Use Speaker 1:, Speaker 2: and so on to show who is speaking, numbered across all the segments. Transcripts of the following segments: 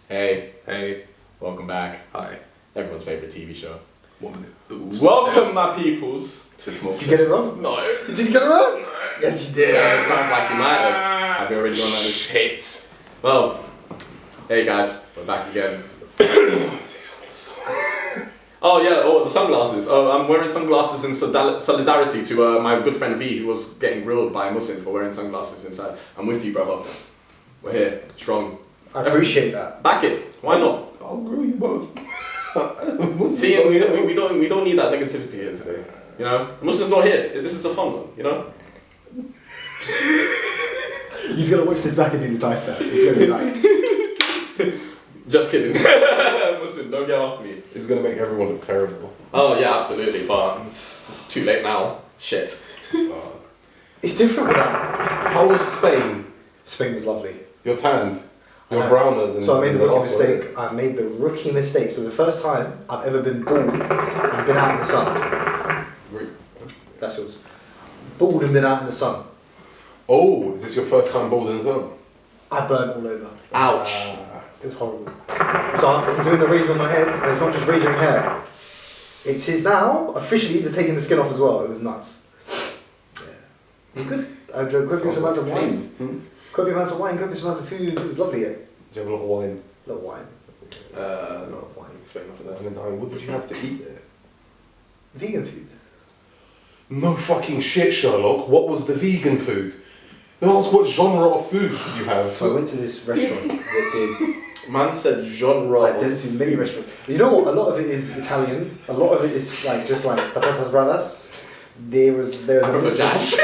Speaker 1: Hey, welcome back.
Speaker 2: Hi.
Speaker 1: Everyone's favourite TV show.
Speaker 2: 1 minute.
Speaker 1: Welcome, my peoples.
Speaker 2: To small
Speaker 3: Did you get it wrong?
Speaker 2: No.
Speaker 3: Did you get it wrong? Yes, you did.
Speaker 1: Yeah, it sounds like you might have. Have you already done that?
Speaker 2: Shit.
Speaker 1: Well, hey guys, we're back again. The sunglasses. I'm wearing sunglasses in solidarity to my good friend V, who was getting grilled by Muhsin for wearing sunglasses inside. I'm with you, brother. We're here, strong.
Speaker 3: I appreciate that.
Speaker 1: Back it. Why not?
Speaker 2: I'll grill you both.
Speaker 1: See, we don't need that negativity here today. You know, Muslim's not here. This is a fun one. You know.
Speaker 3: He's gonna watch this back and do the dice steps. He's gonna be like,
Speaker 1: Just kidding. Muslim, don't get off me.
Speaker 2: It's gonna make everyone look terrible.
Speaker 1: Oh yeah, absolutely. But it's too late now. Shit.
Speaker 3: it's different with that.
Speaker 2: How was Spain?
Speaker 3: Spain was lovely.
Speaker 2: You're tanned. You're browner than.
Speaker 3: So I made the
Speaker 2: than
Speaker 3: rookie
Speaker 2: last one.
Speaker 3: mistake. I made the rookie mistake. So the first time I've ever been bald and been out in the sun. That's yours. Bald and been out in the sun.
Speaker 2: Oh, is this your first time bald in the sun?
Speaker 3: I burned all over.
Speaker 1: Ouch.
Speaker 3: It was horrible. So I'm doing the razor on my head, and it's not just razoring hair. It is now officially just taking the skin off as well. It was nuts. Yeah. It was good. I drank copious amounts of wine. Copious amounts of wine, copious amounts of food. It was lovely. Yeah.
Speaker 2: Did you have a lot of wine?
Speaker 3: A lot of wine.
Speaker 1: No, wine. Explain that for
Speaker 2: And
Speaker 1: this.
Speaker 2: then, what did you have to eat there?
Speaker 3: Vegan food.
Speaker 2: No fucking shit, Sherlock. What was the vegan food? No, ask what genre of food did you have?
Speaker 3: So I went to this restaurant that did.
Speaker 1: Man said genre.
Speaker 3: I did to many restaurants. You know what? A lot of it is Italian. A lot of it is like just like patatas bravas. There was a mix of-
Speaker 1: jazz.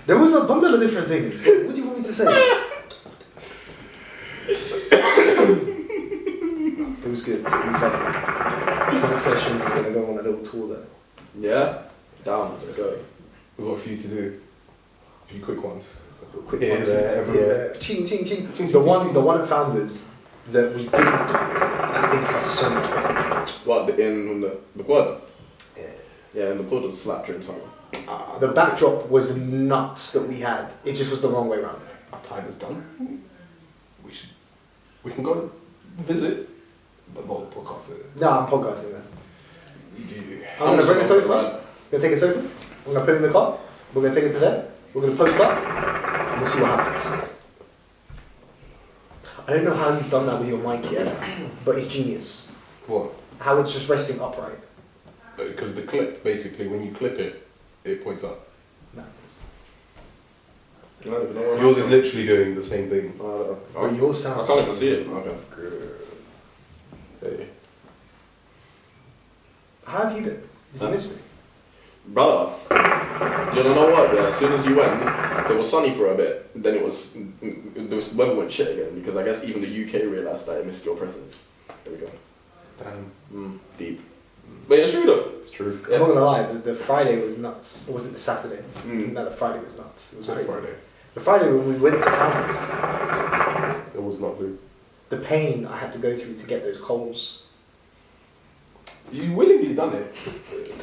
Speaker 3: There was a bundle of different things. What do you want me to say? It was good. It was like some sessions is gonna go on a little tour there.
Speaker 1: Yeah. Down. Let's go.
Speaker 2: We've got a few to do. A few quick ones.
Speaker 3: Quick
Speaker 2: Here,
Speaker 3: ones,
Speaker 2: there, everywhere.
Speaker 3: yeah. Ching, ching, ching.
Speaker 2: Ching,
Speaker 3: The
Speaker 2: ching,
Speaker 3: one,
Speaker 2: ching.
Speaker 3: the one at Founders that we didn't do, I think has so much potential.
Speaker 1: What in the quad?
Speaker 3: Yeah.
Speaker 1: Yeah, in the quad was slap during time.
Speaker 3: The backdrop was nuts that we had. It just was the wrong way around.
Speaker 2: Our time is done. We can go visit, but not the podcast.
Speaker 3: No, I'm podcasting then.
Speaker 2: You.
Speaker 3: I'm gonna bring a sofa. Gonna take a sofa. I'm gonna put it in the car. We're gonna take it to there. We're gonna post up. And we'll see what happens. I don't know how you've done that with your mic yet, but it's genius.
Speaker 2: What?
Speaker 3: How it's just resting upright.
Speaker 2: Because the clip, basically, when you clip it, it points up.
Speaker 3: No.
Speaker 1: I don't even know where
Speaker 2: Yours is literally doing the same thing.
Speaker 3: But yours
Speaker 1: I
Speaker 3: sounds.
Speaker 1: can't even see it. Okay. Hey.
Speaker 3: How have you been? Did you miss me?
Speaker 1: Brother, do you know what? Yeah, as soon as you went, it was sunny for a bit. Then the weather went shit again because I guess even the UK realised that I missed your presence. There we go.
Speaker 2: Damn.
Speaker 1: Deep. But it's true though.
Speaker 2: It's true.
Speaker 3: I'm not gonna lie, the Friday was nuts. Or was it the Saturday?
Speaker 1: Mm.
Speaker 3: No, the Friday was nuts. It was
Speaker 2: It's
Speaker 3: crazy.
Speaker 2: Friday.
Speaker 3: The Friday when we went to Founders,
Speaker 2: It was not good.
Speaker 3: the pain I had to go through to get those coals.
Speaker 2: You willingly done it,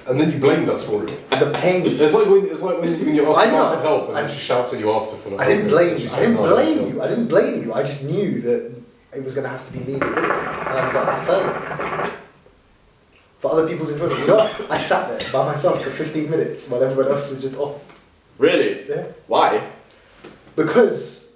Speaker 2: and then you blamed us for it.
Speaker 3: The pain.
Speaker 2: It's like when you
Speaker 3: I
Speaker 2: ask
Speaker 3: know.
Speaker 2: her for help, and then she shouts at you after for not.
Speaker 3: I didn't blame
Speaker 2: She
Speaker 3: you. I
Speaker 2: said,
Speaker 3: didn't
Speaker 2: "No,
Speaker 3: blame
Speaker 2: no."
Speaker 3: you. I didn't blame you. I just knew that it was gonna have to be me that did it, and I was like, I felt it. For other people's enjoyment. You know what? I sat there by myself for 15 minutes while everyone else was just off.
Speaker 1: Really?
Speaker 3: Yeah.
Speaker 1: Why?
Speaker 3: Because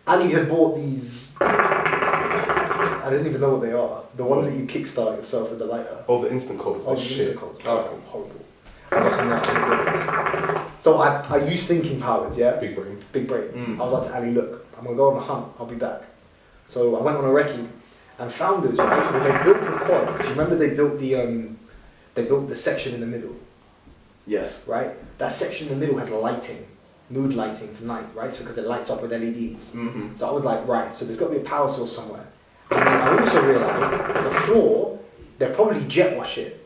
Speaker 3: Ali had bought these. I don't even know what they are. The ones that you kickstart yourself with the lighter.
Speaker 2: Oh, the instant calls.
Speaker 3: Oh,
Speaker 2: Oh,
Speaker 3: the
Speaker 2: shit.
Speaker 3: instant calls.
Speaker 1: Oh.
Speaker 3: Horrible. I was like, I'm not gonna get this. So I used thinking powers, yeah?
Speaker 2: Big brain.
Speaker 3: Big break.
Speaker 1: Mm.
Speaker 3: I was like to Ali, look, I'm gonna go on a hunt, I'll be back. So I went on a recce and Founders, right, when they built the quad, do you remember they built the section in the middle,
Speaker 1: Yes.
Speaker 3: right? That section in the middle has lighting, mood lighting for night, right? So because it lights up with LEDs.
Speaker 1: Mm-hmm.
Speaker 3: So I was like, right, so there's got to be a power source somewhere. And then I also realised the floor, they'll probably jet wash it.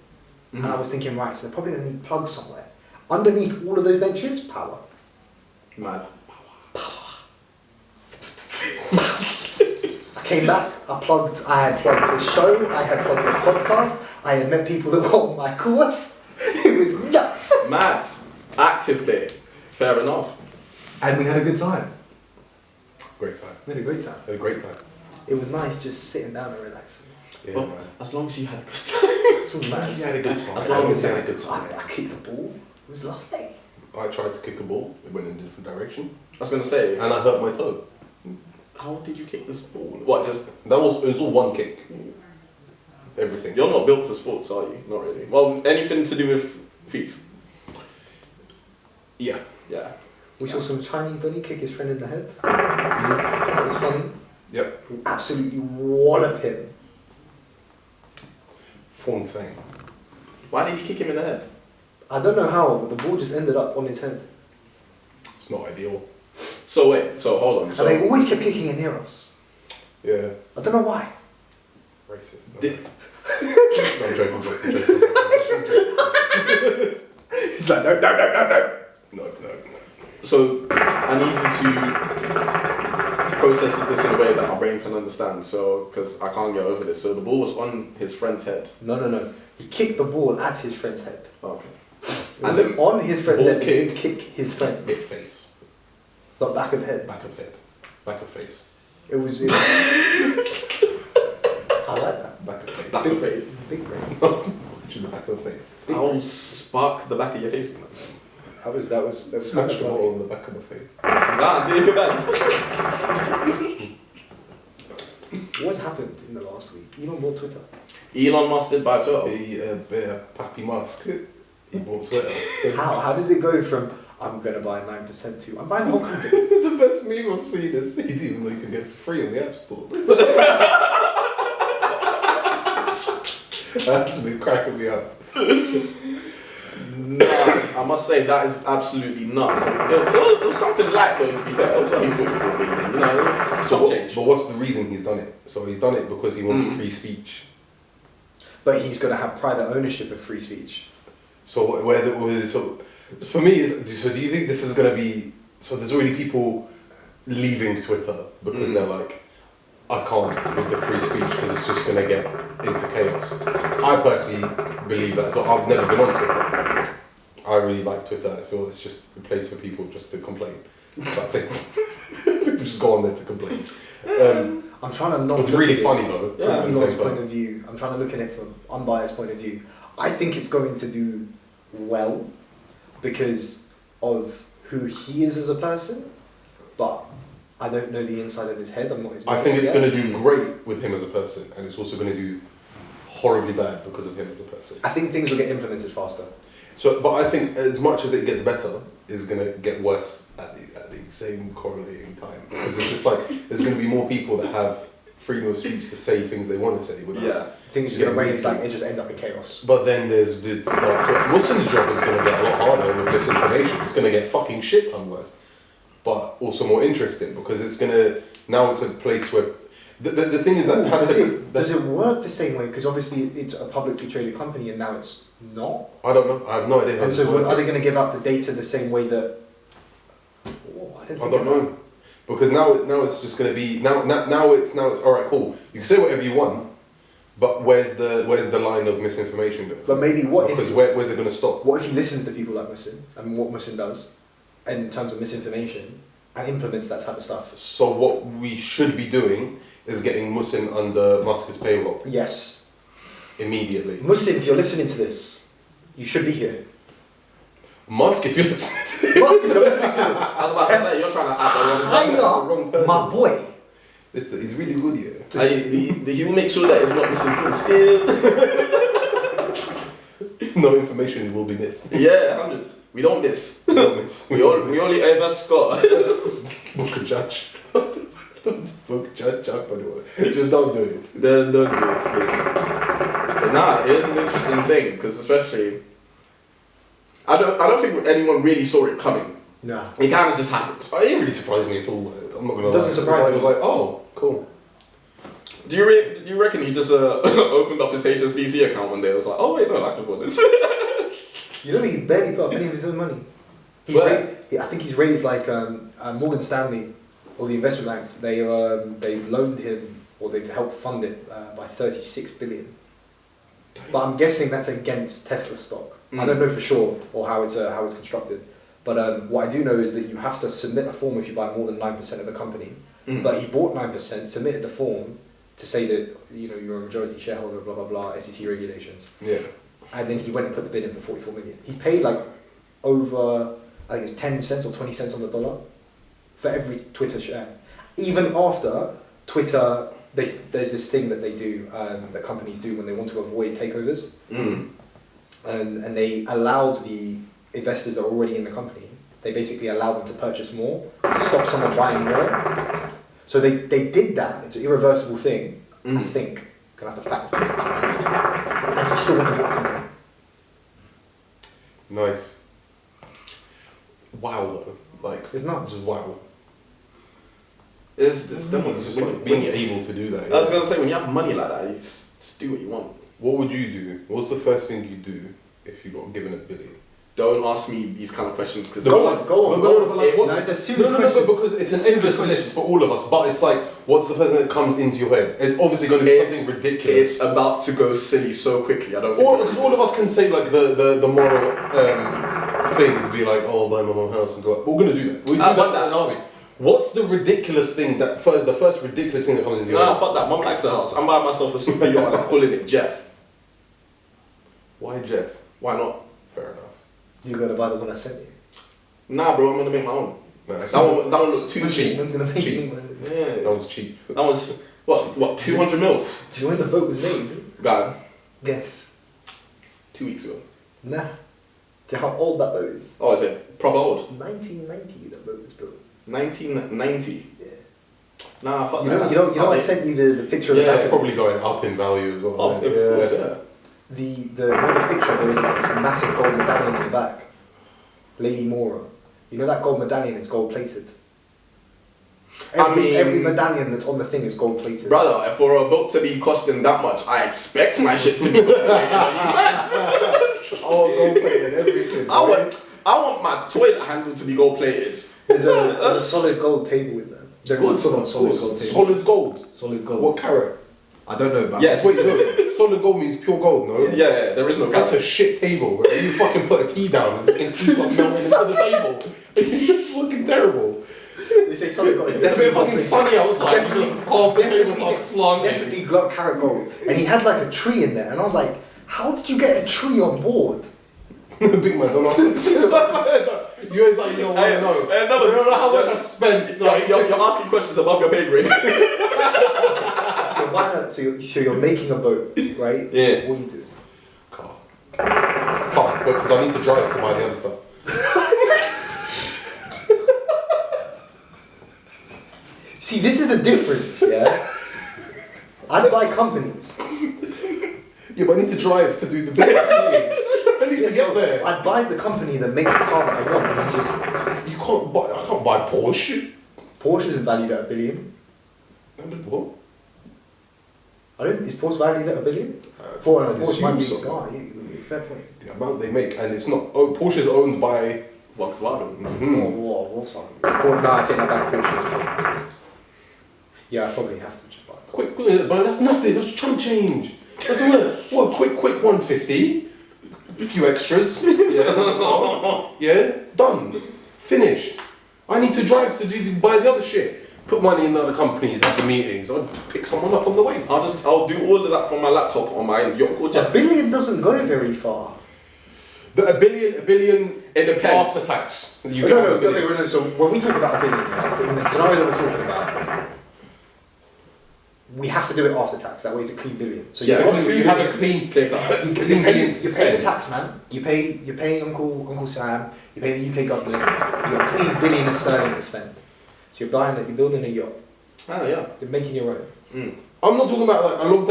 Speaker 1: Mm-hmm.
Speaker 3: And I was thinking, right, so they're probably going to need plugs somewhere. Underneath all of those benches, power.
Speaker 1: Mad.
Speaker 3: I came back, I had plugged the show, I had plugged the podcast, I had met people that were on my course. It was nuts.
Speaker 1: Mad. Active day. Fair enough.
Speaker 3: And we had a good time.
Speaker 2: Great time.
Speaker 3: We had a great time.
Speaker 2: Had a great time.
Speaker 3: It was nice just sitting down and relaxing.
Speaker 2: Yeah,
Speaker 1: Well,
Speaker 2: man.
Speaker 1: as long as you had a good time.
Speaker 3: It's all nice.
Speaker 2: You had a good time.
Speaker 1: As long
Speaker 2: as you had a good time.
Speaker 3: I kicked the ball. It was lovely.
Speaker 2: I tried to kick a ball. It went in a different direction.
Speaker 1: I was gonna say,
Speaker 2: And I hurt my toe.
Speaker 1: how did you kick this ball? What, just...
Speaker 2: It was all one kick. Everything.
Speaker 1: You're not built for sports, are you? Not really. Well, anything to do with feet?
Speaker 2: Yeah.
Speaker 1: Yeah.
Speaker 3: We saw some Chinese donny kick his friend in the head. That was funny.
Speaker 2: Yep.
Speaker 3: Absolutely wallop him.
Speaker 2: Fun thing.
Speaker 1: Why did you kick him in the head?
Speaker 3: I don't know how, but the ball just ended up on his head.
Speaker 2: It's not ideal.
Speaker 1: So wait, so hold on.
Speaker 3: And
Speaker 1: So
Speaker 3: they always kept kicking it near us.
Speaker 2: Yeah.
Speaker 3: I don't know why.
Speaker 2: Racist. No.
Speaker 1: Did-
Speaker 2: No, I'm joking.
Speaker 3: He's like, no.
Speaker 2: No.
Speaker 1: So I need you to process this in a way that my brain can understand. So because I can't get over this. So the ball was on his friend's head.
Speaker 3: No. He kicked the ball at his friend's head.
Speaker 1: Okay.
Speaker 3: It wasn't on his friend's
Speaker 2: ball
Speaker 3: head, he didn't kick his friend.
Speaker 2: Hit face.
Speaker 3: Not back of head.
Speaker 2: Back of head. Back of face.
Speaker 3: It was. I like that.
Speaker 2: Back of face.
Speaker 1: Back of face.
Speaker 3: Big brain.
Speaker 2: To the back of the face.
Speaker 1: I'll spark the back of your face.
Speaker 3: That's
Speaker 2: Smash
Speaker 3: kind
Speaker 2: the
Speaker 3: of
Speaker 2: ball on the back of the face.
Speaker 1: Nah, if you're bad.
Speaker 3: What's happened in the last week? Elon bought Twitter.
Speaker 1: Elon Musk did buy Twitter.
Speaker 2: The Papi Musk. He bought Twitter.
Speaker 3: How did it go from I'm gonna buy 9% to I'm buying the whole company?
Speaker 2: The best meme I've seen is he didn't even know you could get it for free on the App Store. That's been cracking me up.
Speaker 1: Nah, I must say that is absolutely nuts. It was something like though, to be fair. It was only 44 billion, you know, it was some change.
Speaker 2: But what's the reason he's done it? So he's done it because he wants free speech.
Speaker 3: But he's gonna have private ownership of free speech.
Speaker 2: So so for me, so do you think this is going to be, so there's already people leaving Twitter because they're like, I can't with the free speech because it's just going to get into chaos. I personally believe that, so I've never been on Twitter. I really like Twitter. I feel it's just a place for people just to complain about things. People just go on there to complain.
Speaker 3: I'm trying to not
Speaker 2: It's
Speaker 3: look
Speaker 2: really
Speaker 3: at it
Speaker 2: funny though.
Speaker 3: from
Speaker 2: at the
Speaker 3: Elon's
Speaker 2: same
Speaker 3: point
Speaker 2: time.
Speaker 3: of view. I'm trying to look at it from unbiased point of view. I think it's going to do well because of who he is as a person, but I don't know the inside of his head. I'm not his
Speaker 2: I think it's
Speaker 3: yet.
Speaker 2: going to do great with him as a person, and it's also going to do horribly bad because of him as a person.
Speaker 3: I think things will get implemented faster.
Speaker 2: So, but I think as much as it gets better, it's going to get worse at the same correlating time. Because it's just like, there's going to be more people that have freedom of speech to say things they want to say. Without
Speaker 3: Things are going to range, like, it just end up in chaos.
Speaker 2: But then there's Muhsin's job is going to get a lot harder with misinformation. It's going to get fucking shit ton worse. But also more interesting because it's going to, now it's a place where, the thing is that it has
Speaker 3: does it work the same way? Because obviously it's a publicly traded company and now it's not.
Speaker 2: I don't know. I have no idea how
Speaker 3: And
Speaker 2: this
Speaker 3: so
Speaker 2: works.
Speaker 3: are they going to give out the data the same way that... Oh,
Speaker 2: I don't know. Because now it's just going to be, now it's alright, cool. You can say whatever you want, but where's the line of misinformation going?
Speaker 3: But maybe
Speaker 2: Because where's it going to stop?
Speaker 3: What if he listens to people like Muhsin and what Muhsin does in terms of misinformation and implements that type of stuff?
Speaker 2: So what we should be doing is getting Muhsin under Musk's payroll
Speaker 3: Yes.
Speaker 2: immediately.
Speaker 3: Muhsin, if you're listening to this, you should be here.
Speaker 2: Musk, if you're listening to this.
Speaker 3: Musk, if you're listening to this.
Speaker 1: I was about to say, you're trying to add the
Speaker 2: wrong
Speaker 3: Hiya,
Speaker 2: person.
Speaker 3: my boy.
Speaker 2: He's really good here.
Speaker 1: He will make sure that it's not missing from still.
Speaker 2: No information will be missed.
Speaker 1: Yeah, 100. We don't miss.
Speaker 2: We don't miss.
Speaker 1: We only ever score.
Speaker 2: Book a judge. Book judge, by the way. Just don't do it.
Speaker 1: Don't do it, please. But nah, it is an interesting thing because especially, I don't think anyone really saw it coming.
Speaker 3: Nah.
Speaker 1: It kind of just happened.
Speaker 2: It didn't really surprise me at all. I'm not gonna lie.
Speaker 3: It doesn't surprise me.
Speaker 2: It was like, oh, cool.
Speaker 1: Do you reckon he just opened up his HSBC account one day and was like, oh wait, no, I can afford this?
Speaker 3: You know, he barely got a penny of his own money. I think he's raised like Morgan Stanley or the investment banks. They've loaned him or they've helped fund it by 36 billion. But I'm guessing that's against Tesla stock. I don't know for sure or how it's constructed. But what I do know is that you have to submit a form if you buy more than 9% of the company, but he bought 9%, submitted the form to say that you're a majority shareholder, blah blah blah, SEC regulations.
Speaker 2: Yeah.
Speaker 3: And then he went and put the bid in for 44 million. He's paid like over, I think it's 10 cents or 20 cents on the dollar for every Twitter share. Even after Twitter, there's this thing that they do, that companies do when they want to avoid takeovers. And they allowed the investors that are already in the company, they basically allowed them to purchase more to stop someone buying more. So they did that. It's an irreversible thing. I think. Gonna have to fact check it. And he still went to the company.
Speaker 2: Nice. Wow, though. Like,
Speaker 3: It's nuts.
Speaker 2: This is wow.
Speaker 1: It's
Speaker 2: It's just like being able to do that.
Speaker 1: I was gonna say, when you have money like that, you just do what you want.
Speaker 2: What would you do? What's the first thing you do if you got given $1 billion?
Speaker 1: Don't ask me these kind of questions because
Speaker 3: Go on.
Speaker 2: But like, what's,
Speaker 3: it's a serious
Speaker 2: no,
Speaker 3: question.
Speaker 2: because it's an endless list for all of us. But it's like, what's the first thing that comes into your head? It's obviously going to be something ridiculous.
Speaker 1: It's about to go silly so quickly. I don't think.
Speaker 2: Because all of us can say like the moral thing would be like, oh, buy my mum house and go. But we're going to do that. We do that, aren't we? What's the ridiculous thing the first ridiculous thing that comes into your head?
Speaker 1: No, fuck that. Mum likes her house. I'm buying myself a super yacht and I'm calling it Jeff.
Speaker 2: Why Jeff?
Speaker 1: Why not?
Speaker 2: Fair enough.
Speaker 3: You gotta buy the one I sent you.
Speaker 1: Nah, bro. I'm gonna make my own.
Speaker 2: No,
Speaker 1: That one looks too cheap.
Speaker 3: Man's gonna make
Speaker 2: Cheap.
Speaker 3: me.
Speaker 1: Yeah.
Speaker 2: that one's cheap.
Speaker 1: That was what 200 mil.
Speaker 3: Do you know when the boat was made?
Speaker 1: God,
Speaker 3: Guess.
Speaker 1: 2 weeks ago.
Speaker 3: Nah. Do you know how old that boat is?
Speaker 1: Oh, is it proper old?
Speaker 3: 1990 that boat was built.
Speaker 1: 1990.
Speaker 3: Yeah.
Speaker 1: Nah, fuck
Speaker 3: You
Speaker 1: that.
Speaker 3: know I sent you the picture of the
Speaker 2: Yeah,
Speaker 3: back
Speaker 2: it's
Speaker 3: of
Speaker 2: probably going up in value as well.
Speaker 1: Of course, yeah.
Speaker 3: the one of the picture there is like this massive gold medallion on the back. Lady Mora. You know that gold medallion is gold plated. Every medallion that's on the thing is gold plated.
Speaker 1: Brother, for a boat to be costing that much, I expect my shit to be gold plated.
Speaker 3: All gold plated, everything.
Speaker 1: I want my toilet handle to be gold plated.
Speaker 3: There's a solid gold table in there. There's
Speaker 1: Good,
Speaker 3: a solid gold table.
Speaker 2: Solid gold.
Speaker 3: Solid gold.
Speaker 2: What carat?
Speaker 3: I don't know, but
Speaker 1: Yes.
Speaker 2: Wait, no. Solid gold means pure gold, no?
Speaker 1: Yeah, there is no
Speaker 2: That's
Speaker 1: gas.
Speaker 2: a shit table. Bro. You fucking put a tea down and fucking tea starts melting into the table. It's fucking terrible.
Speaker 3: they say solid gold.
Speaker 2: It's a bit fucking sunny outside.
Speaker 3: Definitely-
Speaker 2: Half the tables are slanted.
Speaker 3: Definitely got carrot gold. And he had like a tree in there, and I was like, how did you get a tree on board?
Speaker 2: Big man, don't ask me. You guys like, you don't want to know. You don't know how much I spent. Like,
Speaker 1: You're asking questions above your pay grade.
Speaker 3: So you're making a boat, right?
Speaker 1: Yeah.
Speaker 3: What do you do?
Speaker 2: car, because I need to drive to buy the other stuff.
Speaker 3: See, this is the difference, yeah? I'd buy companies.
Speaker 2: Yeah, but I need to drive to do the big things. I need to get there.
Speaker 3: I'd buy the company that makes the car that I want, and I just...
Speaker 2: You can't buy. I can't buy Porsche.
Speaker 3: Porsche isn't valued at $1 billion.
Speaker 2: What?
Speaker 3: Is Porsche valued at $1 billion? For a
Speaker 2: I'd
Speaker 3: Porsche might be...
Speaker 2: assume so.
Speaker 3: Oh, yeah, fair point.
Speaker 2: The amount they make, and it's not. Oh, Porsche's owned by.
Speaker 1: Volkswagen.
Speaker 3: No, I take that back. Porsche. Yeah, I probably have to just buy it.
Speaker 2: Quick, but that's nothing. That's chump change. That's what. Quick 150. A few extras. Yeah. Yeah. Done. Finished. I need to drive to buy the other shit. Put money in the other companies, have the meetings. I'll pick someone up on the way.
Speaker 1: I'll do all of that from my laptop on my yacht called
Speaker 3: $1
Speaker 1: Jeff.
Speaker 3: billion doesn't go very far.
Speaker 2: A billion.
Speaker 1: It depends.
Speaker 2: After tax.
Speaker 3: No,
Speaker 2: You can have a billion.
Speaker 3: no. So when we talk about $1 billion, in the scenario that we're talking about, we have to do it after tax. That way it's a clean billion. So
Speaker 1: Yeah,
Speaker 2: You have a clean
Speaker 1: clear cut.
Speaker 3: You
Speaker 2: clean
Speaker 3: pay
Speaker 2: billion to
Speaker 3: the
Speaker 2: spend.
Speaker 3: tax man. You pay Uncle Sam. You pay the UK government. You got a clean billion of sterling to spend. So you're building a yacht.
Speaker 1: Oh yeah.
Speaker 3: You're making your own.
Speaker 2: I'm not talking about like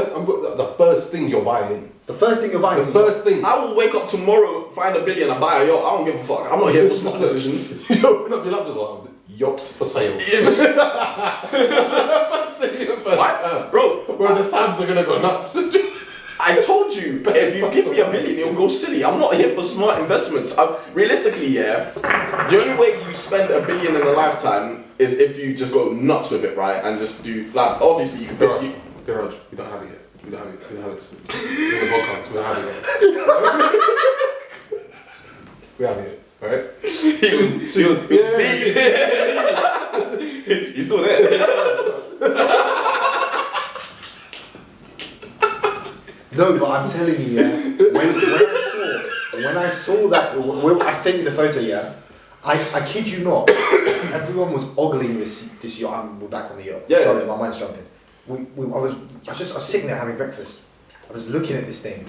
Speaker 2: the first thing you're buying.
Speaker 3: The first thing you're buying.
Speaker 2: The first thing.
Speaker 1: I will wake up tomorrow, find $1 billion, and buy a yacht. I don't give a fuck. I'm not here for smart decisions.
Speaker 2: You open up your laptop, yachts for sale.
Speaker 1: What? Bro,
Speaker 2: Where the tabs are gonna go nuts.
Speaker 1: I told you, if you give me $1 billion, it'll go silly. I'm not here for smart investments. Realistically, yeah, the only way you spend $1 billion in a lifetime is if you just go nuts with it, right? And just do, like, obviously you can put...
Speaker 2: Viraj, we don't have it yet. We don't have it. We don't have it. We're in the podcast. We don't have it yet. We have it, alright?
Speaker 1: You still there?
Speaker 3: No, but I'm telling you, yeah. When I saw that, when I sent you the photo, yeah. I kid you not. Everyone was ogling this yacht. We're back on the yacht.
Speaker 1: Yeah.
Speaker 3: Sorry, my mind's jumping. I was sitting there having breakfast. I was looking at this thing,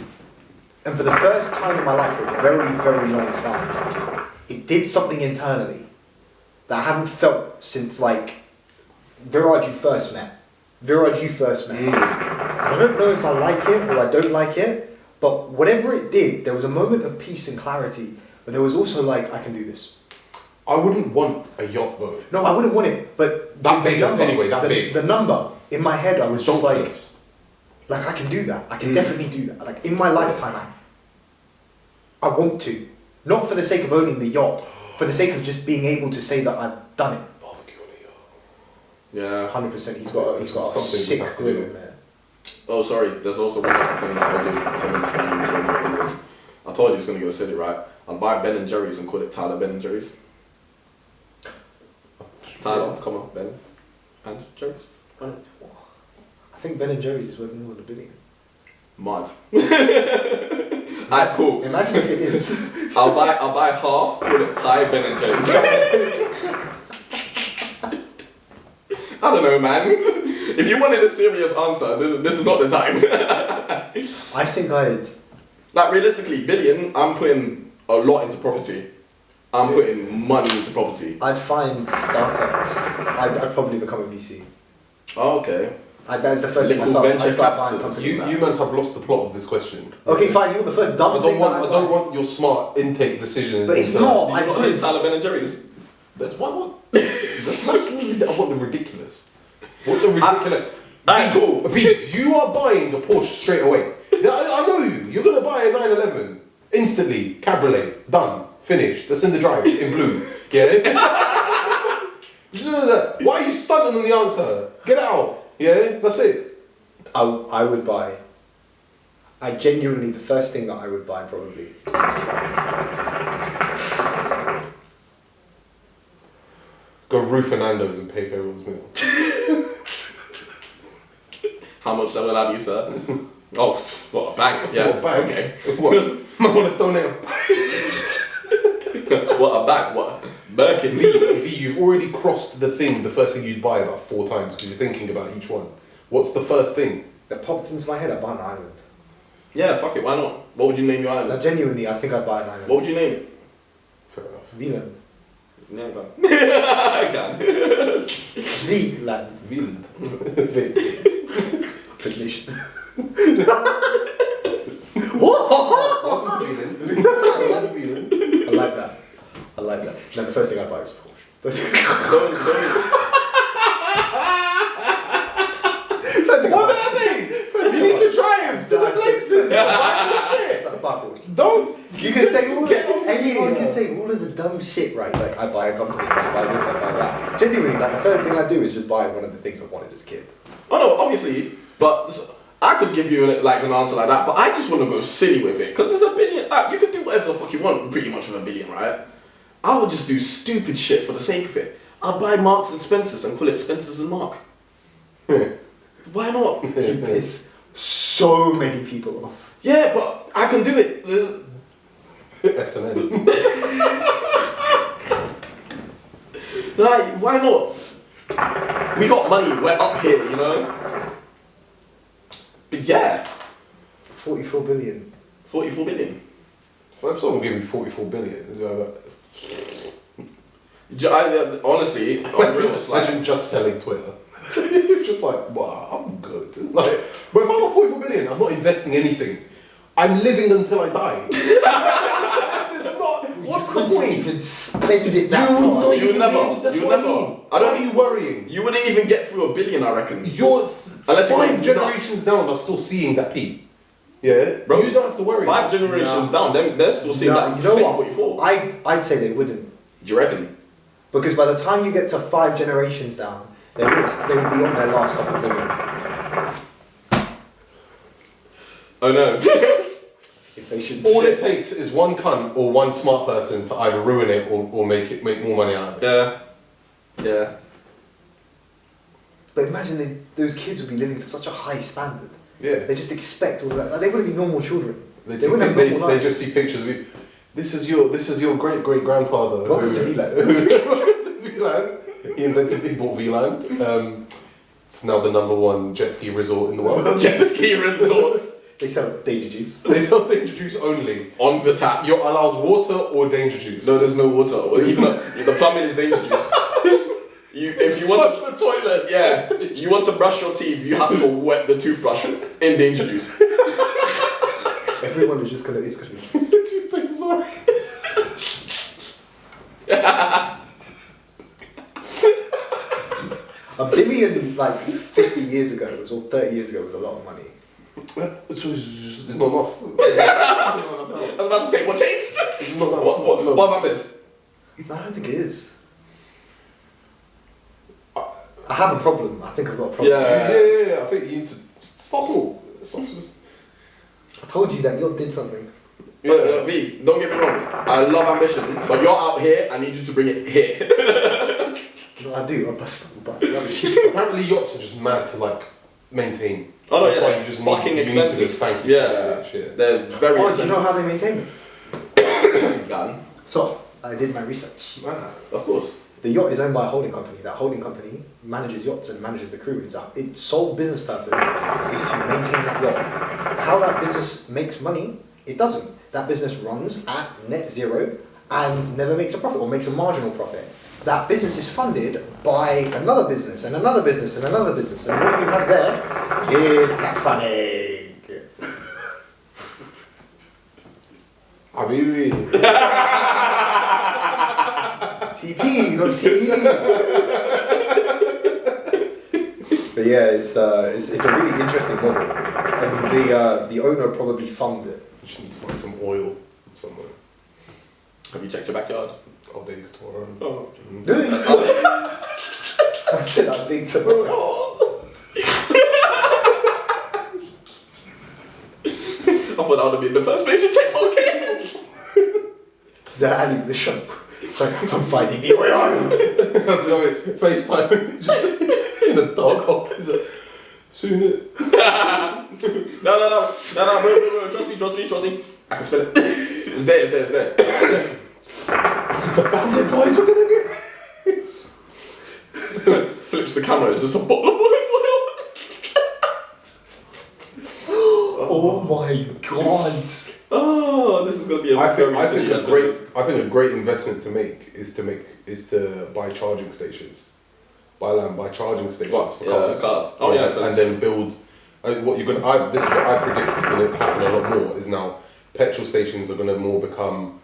Speaker 3: and for the first time in my life, for a very, very long time, it did something internally that I haven't felt since like Viraj you first met. I don't know if I like it or I don't like it, but whatever it did, there was a moment of peace and clarity, but there was also like, I can do this.
Speaker 2: I wouldn't want a yacht though.
Speaker 3: No, I wouldn't want it, but
Speaker 2: That big, anyway, that big.
Speaker 3: The number, in my head, I was just
Speaker 2: Ridiculous.
Speaker 3: like I can do that. I can definitely do that. Like, in my lifetime, I want to. Not for the sake of owning the yacht, for the sake of just being able to say that I've done it.
Speaker 2: Barbecue on a yacht.
Speaker 1: Yeah.
Speaker 3: 100%, he's got a
Speaker 2: Something
Speaker 3: sick
Speaker 2: you have to
Speaker 3: grill
Speaker 2: do.
Speaker 3: in there.
Speaker 1: Oh, sorry. There's also one other thing that I'll do for 10 minutes. I told you it was going to go silly, right? I'll buy Ben and Jerry's and call it Tyler Ben and Jerry's. Tyler, come on, Ben and Jerry's. Right.
Speaker 3: I think Ben and Jerry's is worth more than $1 billion.
Speaker 1: Mad. Alright, cool.
Speaker 3: Imagine if it is.
Speaker 1: I'll buy half, call it Ty Ben and Jerry's. I don't know, man. If you wanted a serious answer, this is not the time.
Speaker 3: I think I'd...
Speaker 1: Like, realistically, billion, I'm putting a lot into property. I'm putting money into property.
Speaker 3: I'd find startups. I'd probably become a VC.
Speaker 1: Oh, okay.
Speaker 3: That's the first thing
Speaker 1: Little venture
Speaker 3: I'd start buying
Speaker 1: capitals.
Speaker 3: companies.
Speaker 2: You man have lost the plot of this question.
Speaker 3: Okay, fine. You want the first dumb
Speaker 2: I
Speaker 3: thing
Speaker 2: don't want your smart intake decisions.
Speaker 3: But it's not.
Speaker 1: Do you not hate Tyler Ben and Jerry's?
Speaker 2: That's what. That's I want the ridiculous. What's a ridiculous?
Speaker 1: Alright, cool.
Speaker 2: V, you are buying the Porsche straight away. Yeah, I know you. You're gonna buy a 911 instantly. Cabriolet, done, finished. That's in the drive in blue. Yeah. You know that. Why are you stunting on the answer? Get out. Yeah, that's it.
Speaker 3: I would buy. I genuinely, the first thing that I would buy probably.
Speaker 2: Go Rue Fernando's and pay for everyone's meal.
Speaker 1: How much that will have you, sir? Oh, what, a bag? Yeah.
Speaker 2: What, a bag?
Speaker 1: Okay.
Speaker 2: What? I want to donate a bag.
Speaker 1: What, a bag? What? Birkin?
Speaker 2: V, you've already crossed the first thing you'd buy about 4 times because you're thinking about each one. What's the first thing?
Speaker 3: That popped into my head. I'd buy an island.
Speaker 1: Yeah, fuck it, why not? What would you name your
Speaker 3: Now,
Speaker 1: island?
Speaker 3: genuinely, I think I'd buy an island.
Speaker 1: What would you name it?
Speaker 2: Fair enough.
Speaker 3: V-land.
Speaker 1: Yeah, go on. I can.
Speaker 3: V-land.
Speaker 2: Veland.
Speaker 3: Nation.
Speaker 2: Welcome to Veland.
Speaker 3: I like that. No, the first thing I'd buy is a Porsche.
Speaker 2: What did I say? You need to drive to the places. Shit.
Speaker 3: Buy a Porsche.
Speaker 2: Don't.
Speaker 3: You can say all
Speaker 2: Get on
Speaker 3: anyone
Speaker 2: here.
Speaker 3: can say all of the dumb shit, right? Like I buy a company, I buy this, I buy that. Genuinely, like the first thing I do is just buy one of the things I wanted as a kid.
Speaker 1: Oh no, obviously, but I could give you like an answer like that, but I just want to go silly with it, because it's $1 billion. You can do whatever the fuck you want pretty much with $1 billion, right? I would just do stupid shit for the sake of it. I'll buy Marks and Spencer's and call it Spencer's and Mark. Why not?
Speaker 3: You piss so many people off.
Speaker 1: Yeah, but I can do it.
Speaker 2: S&M.
Speaker 1: Like, why not? We got money, we're up here, you know? But yeah,
Speaker 3: 44 billion.
Speaker 1: 44 billion.
Speaker 2: If someone gave me 44 billion,
Speaker 1: Honestly, on real, it's like,
Speaker 2: imagine just selling Twitter. Just like, wow, I'm good. Like, but if I got 44 billion, I'm not investing anything. I'm living until I die. What's the point?
Speaker 3: Even spend it that
Speaker 2: You
Speaker 3: far.
Speaker 2: would
Speaker 1: You would never.
Speaker 2: That's
Speaker 1: You would
Speaker 2: what I
Speaker 1: never.
Speaker 2: mean.
Speaker 1: I don't-
Speaker 2: Why are you worrying?
Speaker 1: you wouldn't even get through $1 billion, I reckon.
Speaker 2: You're
Speaker 1: Unless you
Speaker 2: 5
Speaker 1: went
Speaker 2: generations down are still seeing that peak. Yeah?
Speaker 1: Bro,
Speaker 2: you don't have to worry.
Speaker 1: 5 generations down, they're still seeing that
Speaker 3: you know
Speaker 1: same
Speaker 3: what?
Speaker 1: 44.
Speaker 3: I'd say they wouldn't.
Speaker 1: Do you reckon?
Speaker 3: Because by the time you get to 5 generations down, they would be on their last couple billion.
Speaker 1: Oh no.
Speaker 3: Inflation.
Speaker 2: All it takes is one cunt or one smart person to either ruin it or make more money out of it.
Speaker 1: Yeah.
Speaker 3: But imagine those kids would be living to such a high standard.
Speaker 2: Yeah.
Speaker 3: They just expect all that. Like, they wouldn't be normal children.
Speaker 2: They
Speaker 3: wouldn't have normal
Speaker 2: they
Speaker 3: lives.
Speaker 2: just see pictures of you. This is your great great grandfather.
Speaker 3: Welcome to VLAN.
Speaker 2: He bought VLAN. It's now the #1 jet ski resort in the world.
Speaker 1: Jet ski resorts.
Speaker 3: They sell danger juice.
Speaker 2: They sell danger juice only.
Speaker 1: On the tap.
Speaker 2: You're allowed water or danger juice.
Speaker 1: No, there's no water. Well, even the plumbing is danger juice. If you want
Speaker 2: Flush the toilet.
Speaker 1: yeah, you want to brush your teeth, you have to wet the toothbrush in danger juice.
Speaker 3: Everyone is just gonna. It's gonna be.
Speaker 2: The toothpaste is alright.
Speaker 3: $1 billion like 50 years ago or 30 years ago was a lot of money.
Speaker 2: It's not enough.
Speaker 1: I was about to say, what changed?
Speaker 2: It's not enough.
Speaker 1: What have I missed?
Speaker 3: No, I don't think it is. I have a problem. I think I've got a problem.
Speaker 2: Yeah. I think you need to start small.
Speaker 3: I told you that yacht did something.
Speaker 1: V, don't get me wrong. I love ambition, but you're out here. I need you to bring it here.
Speaker 3: No, I do. I bust. But
Speaker 2: Apparently yachts are just mad to like maintain.
Speaker 1: Oh no,
Speaker 2: That's
Speaker 1: yeah,
Speaker 2: why you just
Speaker 1: fucking
Speaker 2: need to be
Speaker 1: expensive.
Speaker 2: stanky.
Speaker 1: Yeah,
Speaker 2: Shit.
Speaker 1: they're very
Speaker 3: do you
Speaker 1: expensive.
Speaker 3: know how they maintain it?
Speaker 1: Gun.
Speaker 3: So I did my research.
Speaker 2: Ah.
Speaker 1: Of course.
Speaker 3: The yacht is owned by a holding company. That holding company manages yachts and manages the crew. Its sole business purpose is to maintain that yacht. How that business makes money, it doesn't. That business runs at net zero and never makes a profit or makes a marginal profit. That business is funded by another business and another business and another business. And what you have there is tax funding.
Speaker 2: Habibi.
Speaker 3: TP, not TE. But yeah, it's a really interesting model. And the owner probably funds it.
Speaker 2: You just need to find some oil somewhere.
Speaker 1: Have you checked your backyard?
Speaker 2: I'll dig tomorrow.
Speaker 1: Oh.
Speaker 3: No, you still. I said I'm big tomorrow.
Speaker 1: I thought that would have been the first place to check. Okay.
Speaker 3: She's at Ali in the shop. It's like, I'm finding the oil.
Speaker 2: That's the way FaceTime just in the dog hole. Soon it.
Speaker 1: No, bro, trust me. I can spell it. It's there.
Speaker 2: The bandit boys were gonna get.
Speaker 1: Flips the camera, it's just a bottle of olive oil.
Speaker 3: Oh my god.
Speaker 1: Oh, this is gonna be a
Speaker 2: I think
Speaker 1: silly
Speaker 2: a great investment to make is to buy charging stations. Buy charging stations for cars.
Speaker 1: Cars. Oh yeah,
Speaker 2: and then build. What you're gonna. This is what I predict is going to happen a lot more. Is now petrol stations are going to more become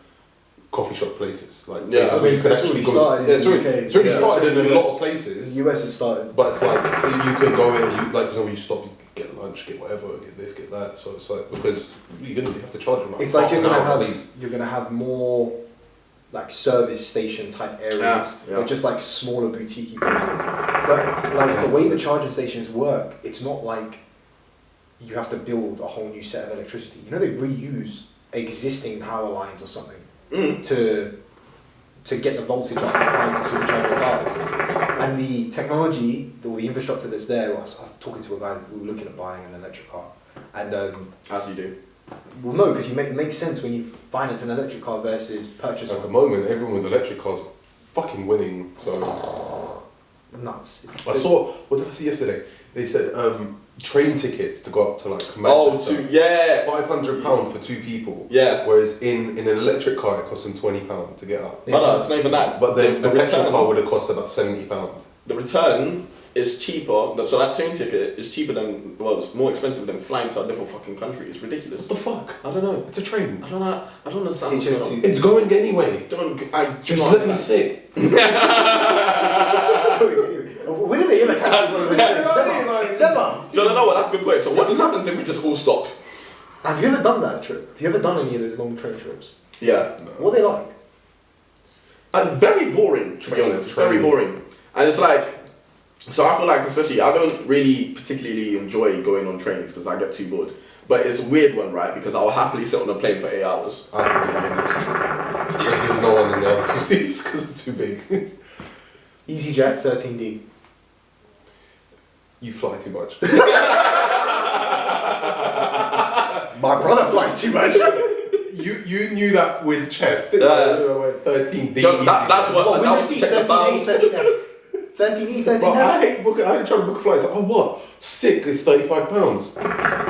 Speaker 2: coffee shop places. Like
Speaker 1: Yeah,
Speaker 2: places
Speaker 3: I
Speaker 2: where
Speaker 3: mean,
Speaker 2: you can
Speaker 3: it's
Speaker 2: actually
Speaker 3: already
Speaker 2: go.
Speaker 3: started in the UK.
Speaker 2: It's already
Speaker 3: Yeah,
Speaker 2: started
Speaker 3: it's
Speaker 2: in a
Speaker 3: already
Speaker 2: lot of
Speaker 3: US.
Speaker 2: places.
Speaker 3: The US has started.
Speaker 2: But it's like you can go in, like for example, you stop, you get lunch, get whatever, get this, get that. So it's like because you're gonna have to charge them.
Speaker 3: It's like
Speaker 2: half an hour at least.
Speaker 3: you're gonna have more like service station type areas,
Speaker 1: Yeah.
Speaker 3: or just like smaller boutique places. But like the way the charging stations work, it's not like you have to build a whole new set of electricity. You know, they reuse existing power lines or something to get the voltage up high to supercharge your cars. And the technology or the infrastructure that's there, I was talking to a guy, we were looking at buying an electric car. And
Speaker 1: as you do.
Speaker 3: well, no, because it makes sense when you finance an electric car versus purchase
Speaker 2: At the
Speaker 3: one.
Speaker 2: moment, everyone with electric cars are fucking winning. So
Speaker 3: Nuts.
Speaker 2: I saw. What did I see yesterday? They said train tickets to go up to like
Speaker 1: Oh,
Speaker 2: Manchester.
Speaker 1: yeah.
Speaker 2: £500 for 2 people.
Speaker 1: Yeah.
Speaker 2: Whereas in an electric car, it costs them £20 to get up.
Speaker 3: Yeah.
Speaker 1: No, it's not even that.
Speaker 2: But then the petrol
Speaker 1: return,
Speaker 2: car would have cost about £70.
Speaker 1: the return is cheaper. So that train ticket is cheaper than, well, it's more expensive than flying to a different fucking country. It's ridiculous.
Speaker 2: What the fuck?
Speaker 1: I don't know.
Speaker 2: It's a train.
Speaker 1: I don't understand. what's
Speaker 3: HS2.
Speaker 1: going on.
Speaker 2: It's going anyway.
Speaker 1: I do
Speaker 2: Just
Speaker 1: not
Speaker 2: let me
Speaker 1: understand.
Speaker 2: sit.
Speaker 3: When are they gonna catch one of those things? Never.
Speaker 1: Do you know what? That's a good point. So what just happens if we just all stop?
Speaker 3: Have you ever done that trip? Have you ever done any of those long train trips?
Speaker 1: Yeah.
Speaker 3: What are they like?
Speaker 1: Very boring, to be honest. Very boring. And it's like, so I feel like, especially, I don't really particularly enjoy going on trains because I get too bored. But it's a weird one, right? Because I'll happily sit on a plane for 8 hours.
Speaker 2: I have to give you this. There's no one in the other 2 seats because it's too big.
Speaker 3: EasyJet 13D.
Speaker 2: You fly too much.
Speaker 3: My brother flies too much.
Speaker 2: You knew that with chess. Didn't you? 13D.
Speaker 1: That's what
Speaker 3: When
Speaker 1: that
Speaker 3: you
Speaker 1: was
Speaker 3: see
Speaker 1: check the
Speaker 3: 13A,
Speaker 1: files.
Speaker 3: 13F, 13E, 13F.
Speaker 2: But I hate trying to book a flight. It's like, oh what? Sick, it's £35.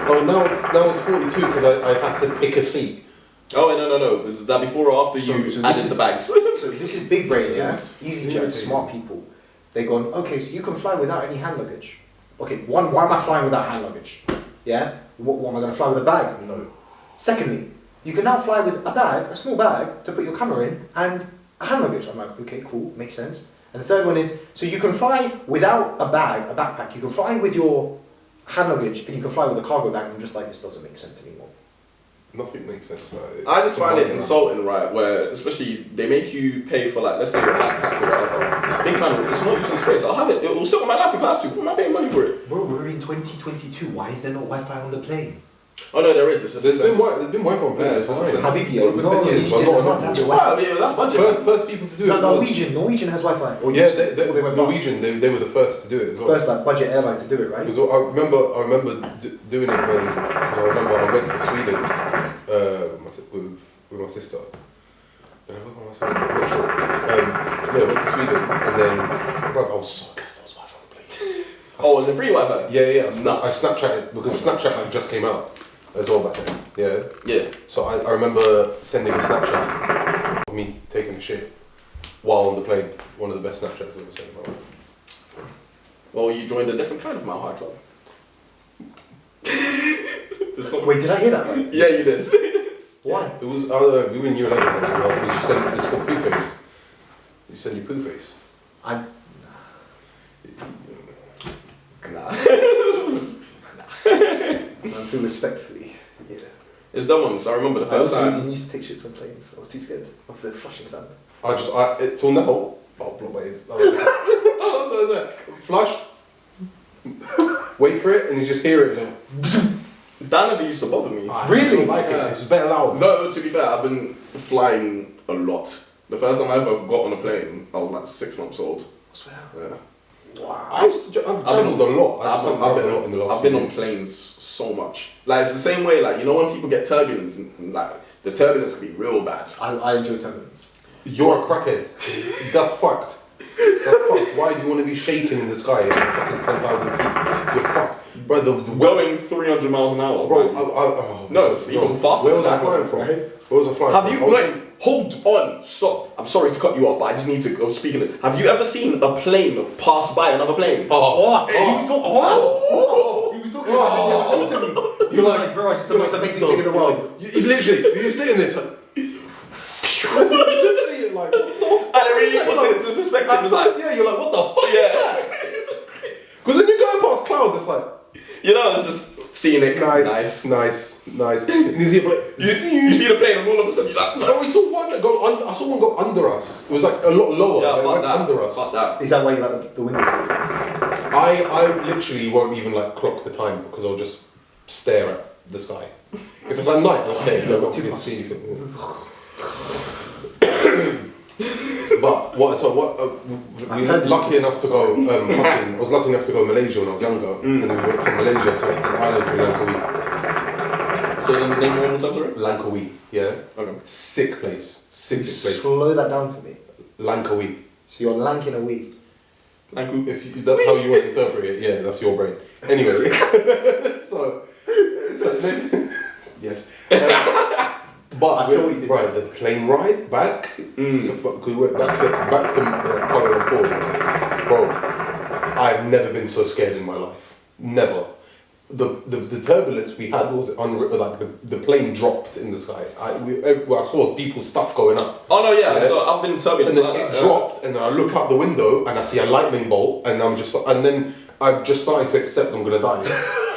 Speaker 2: Oh now it's 42 because I had to pick a seat.
Speaker 1: Oh no. Is that before or after
Speaker 3: So
Speaker 1: you
Speaker 3: this
Speaker 1: added
Speaker 3: is-
Speaker 1: the bags?
Speaker 3: So this is big brain, yeah? Easy
Speaker 2: Yeah.
Speaker 3: to smart people. They're going, okay, so you can fly without any hand luggage. Okay, one, why am I flying without hand luggage? Yeah? What am I going to fly with a bag? No. Secondly, you can now fly with a bag, a small bag, to put your camera in, and a hand luggage. I'm like, okay, cool, makes sense. And the third one is, so you can fly without a bag, a backpack. You can fly with your hand luggage, and you can fly with a cargo bag. And I'm just like, this doesn't make sense anymore.
Speaker 2: Nothing makes sense about it.
Speaker 1: I just find it insulting, right? Where especially they make you pay for like, let's say a backpack or whatever. Big man, it's not using space. I'll have it. It will sit on my lap if I have to. Why am I paying money for it?
Speaker 4: Bro, we're in 2022. Why is there no Wi-Fi on the plane?
Speaker 1: Oh no, there is. It's just
Speaker 2: There's been
Speaker 1: expensive.
Speaker 2: Wi-Fi on planes.
Speaker 1: Yeah,
Speaker 2: it's fine.
Speaker 3: Habibi,
Speaker 2: Over 10 years, but
Speaker 3: Norwegian
Speaker 2: not
Speaker 3: does not have the
Speaker 1: Well,
Speaker 3: Wi-Fi.
Speaker 1: I mean, that's budget.
Speaker 2: First people to do it.
Speaker 3: No,
Speaker 2: was-
Speaker 3: Norwegian has Wi-Fi. Or
Speaker 2: Yeah,
Speaker 3: used to before they went
Speaker 2: Norwegian.
Speaker 3: bust.
Speaker 2: They were the first to do it as well.
Speaker 3: First like budget airline to do it, right?
Speaker 2: Because I remember doing it when, because I remember I went to Sweden with my sister. Did I go with my sister? I'm not sure. Yeah, I went to Sweden and then, bro, I was so gassed. I was Wi-Fi on the plane.
Speaker 1: Oh, is it free Wi-Fi?
Speaker 2: Yeah. I
Speaker 1: Nuts.
Speaker 2: Snapchatted because Snapchat had just came out as well back then. Yeah.
Speaker 1: Yeah.
Speaker 2: So I remember sending a Snapchat of me taking a shit while on the plane. One of the best Snapchats I've ever sent in my life.
Speaker 1: Well, you joined a different kind of Mile High Club. It's not-
Speaker 3: Wait, did I hear that right?
Speaker 1: Yeah, you did.
Speaker 3: Why?
Speaker 2: It was we were in year 11. We just sent it's called poo face. You send your poo face.
Speaker 3: I'm
Speaker 1: Nah.
Speaker 3: I feel respectfully. Yeah.
Speaker 1: It's done once. I remember the
Speaker 3: I
Speaker 1: first
Speaker 3: also
Speaker 1: time.
Speaker 3: didn't used to take shits on planes. I was too scared of the flushing sound.
Speaker 2: Till now, I'll blow my ears. Flush. Wait for it, and you just hear it. And then,
Speaker 1: That never used to bother me.
Speaker 3: Really?
Speaker 2: I don't like
Speaker 1: Yeah.
Speaker 2: it. It's better loud.
Speaker 1: No, to be fair, I've been flying a lot. The first time I ever got on a plane, I was like 6 months old.
Speaker 3: I swear.
Speaker 1: Yeah.
Speaker 3: Wow.
Speaker 2: I've travelled a lot. I've been a lot in the last
Speaker 1: I've been
Speaker 2: few
Speaker 1: on
Speaker 2: years.
Speaker 1: planes so much. Like it's the same way, like you know when people get turbulence, and like the turbulence can be real bad.
Speaker 3: I enjoy turbulence.
Speaker 2: You're a crackhead. That's fucked. That's fucked. Why do you want to be shaking in the sky at fucking 10,000 feet? You're fucked. Bro, the
Speaker 1: Going 300 miles an hour.
Speaker 2: Bro,
Speaker 1: man. No, it's even faster
Speaker 2: Where was
Speaker 1: than
Speaker 2: I
Speaker 1: that.
Speaker 2: flying from? Where was I flying
Speaker 1: Have
Speaker 2: from?
Speaker 1: you? Wait, hold on, stop. I'm sorry to cut you off, but I just need to go speaking. Have you ever seen a plane pass by another plane?
Speaker 3: He was talking. He was talking about this the other day to me. He was like, Viraj is the most amazing thing in the world.
Speaker 2: You're sitting there. You just see it like, what the fuck?
Speaker 1: I really put it into perspective.
Speaker 2: At
Speaker 1: It's like,
Speaker 2: first, yeah, you're like, what the fuck?
Speaker 1: yeah.
Speaker 2: Because when you're going past clouds, it's like,
Speaker 1: You know, it's just scenic.
Speaker 2: nice. And you see it like,
Speaker 1: You see the plane, and all of a sudden you're like,
Speaker 2: So we saw one go under. I saw one go under us. It was like a lot lower.
Speaker 1: yeah,
Speaker 2: It
Speaker 1: fuck
Speaker 2: went
Speaker 1: that.
Speaker 2: under us.
Speaker 1: Fuck that.
Speaker 3: Is that why you like the window seat?
Speaker 2: I literally won't even like clock the time because I'll just stare at the sky. If it's at night, okay, no, not
Speaker 3: Too
Speaker 2: to
Speaker 3: much.
Speaker 2: see anything. But we were lucky enough to go. I was lucky enough to go Malaysia when I was younger, and then we went from Malaysia to an island called Langkawi.
Speaker 1: So the name one more time, sorry?
Speaker 2: Langkawi, yeah,
Speaker 1: Okay.
Speaker 2: sick place, sick place.
Speaker 3: Slow that down for me.
Speaker 2: Langkawi.
Speaker 3: So you're lanking a wee.
Speaker 1: Lanku.
Speaker 2: If you, that's how you want to interpret it, yeah, that's your brain. Anyway, so next, yes. But
Speaker 3: I saw what you did.
Speaker 2: right, the plane ride back to because we went back to Kuala Lumpur, bro. I've never been so scared in my life. Never. The turbulence we had was like the plane dropped in the sky. I saw people's stuff going up.
Speaker 1: Oh no, yeah.
Speaker 2: Yeah.
Speaker 1: So I've been turbulent.
Speaker 2: And then it dropped, and then I look out the window and I see a lightning bolt, and I'm just starting to accept I'm gonna die.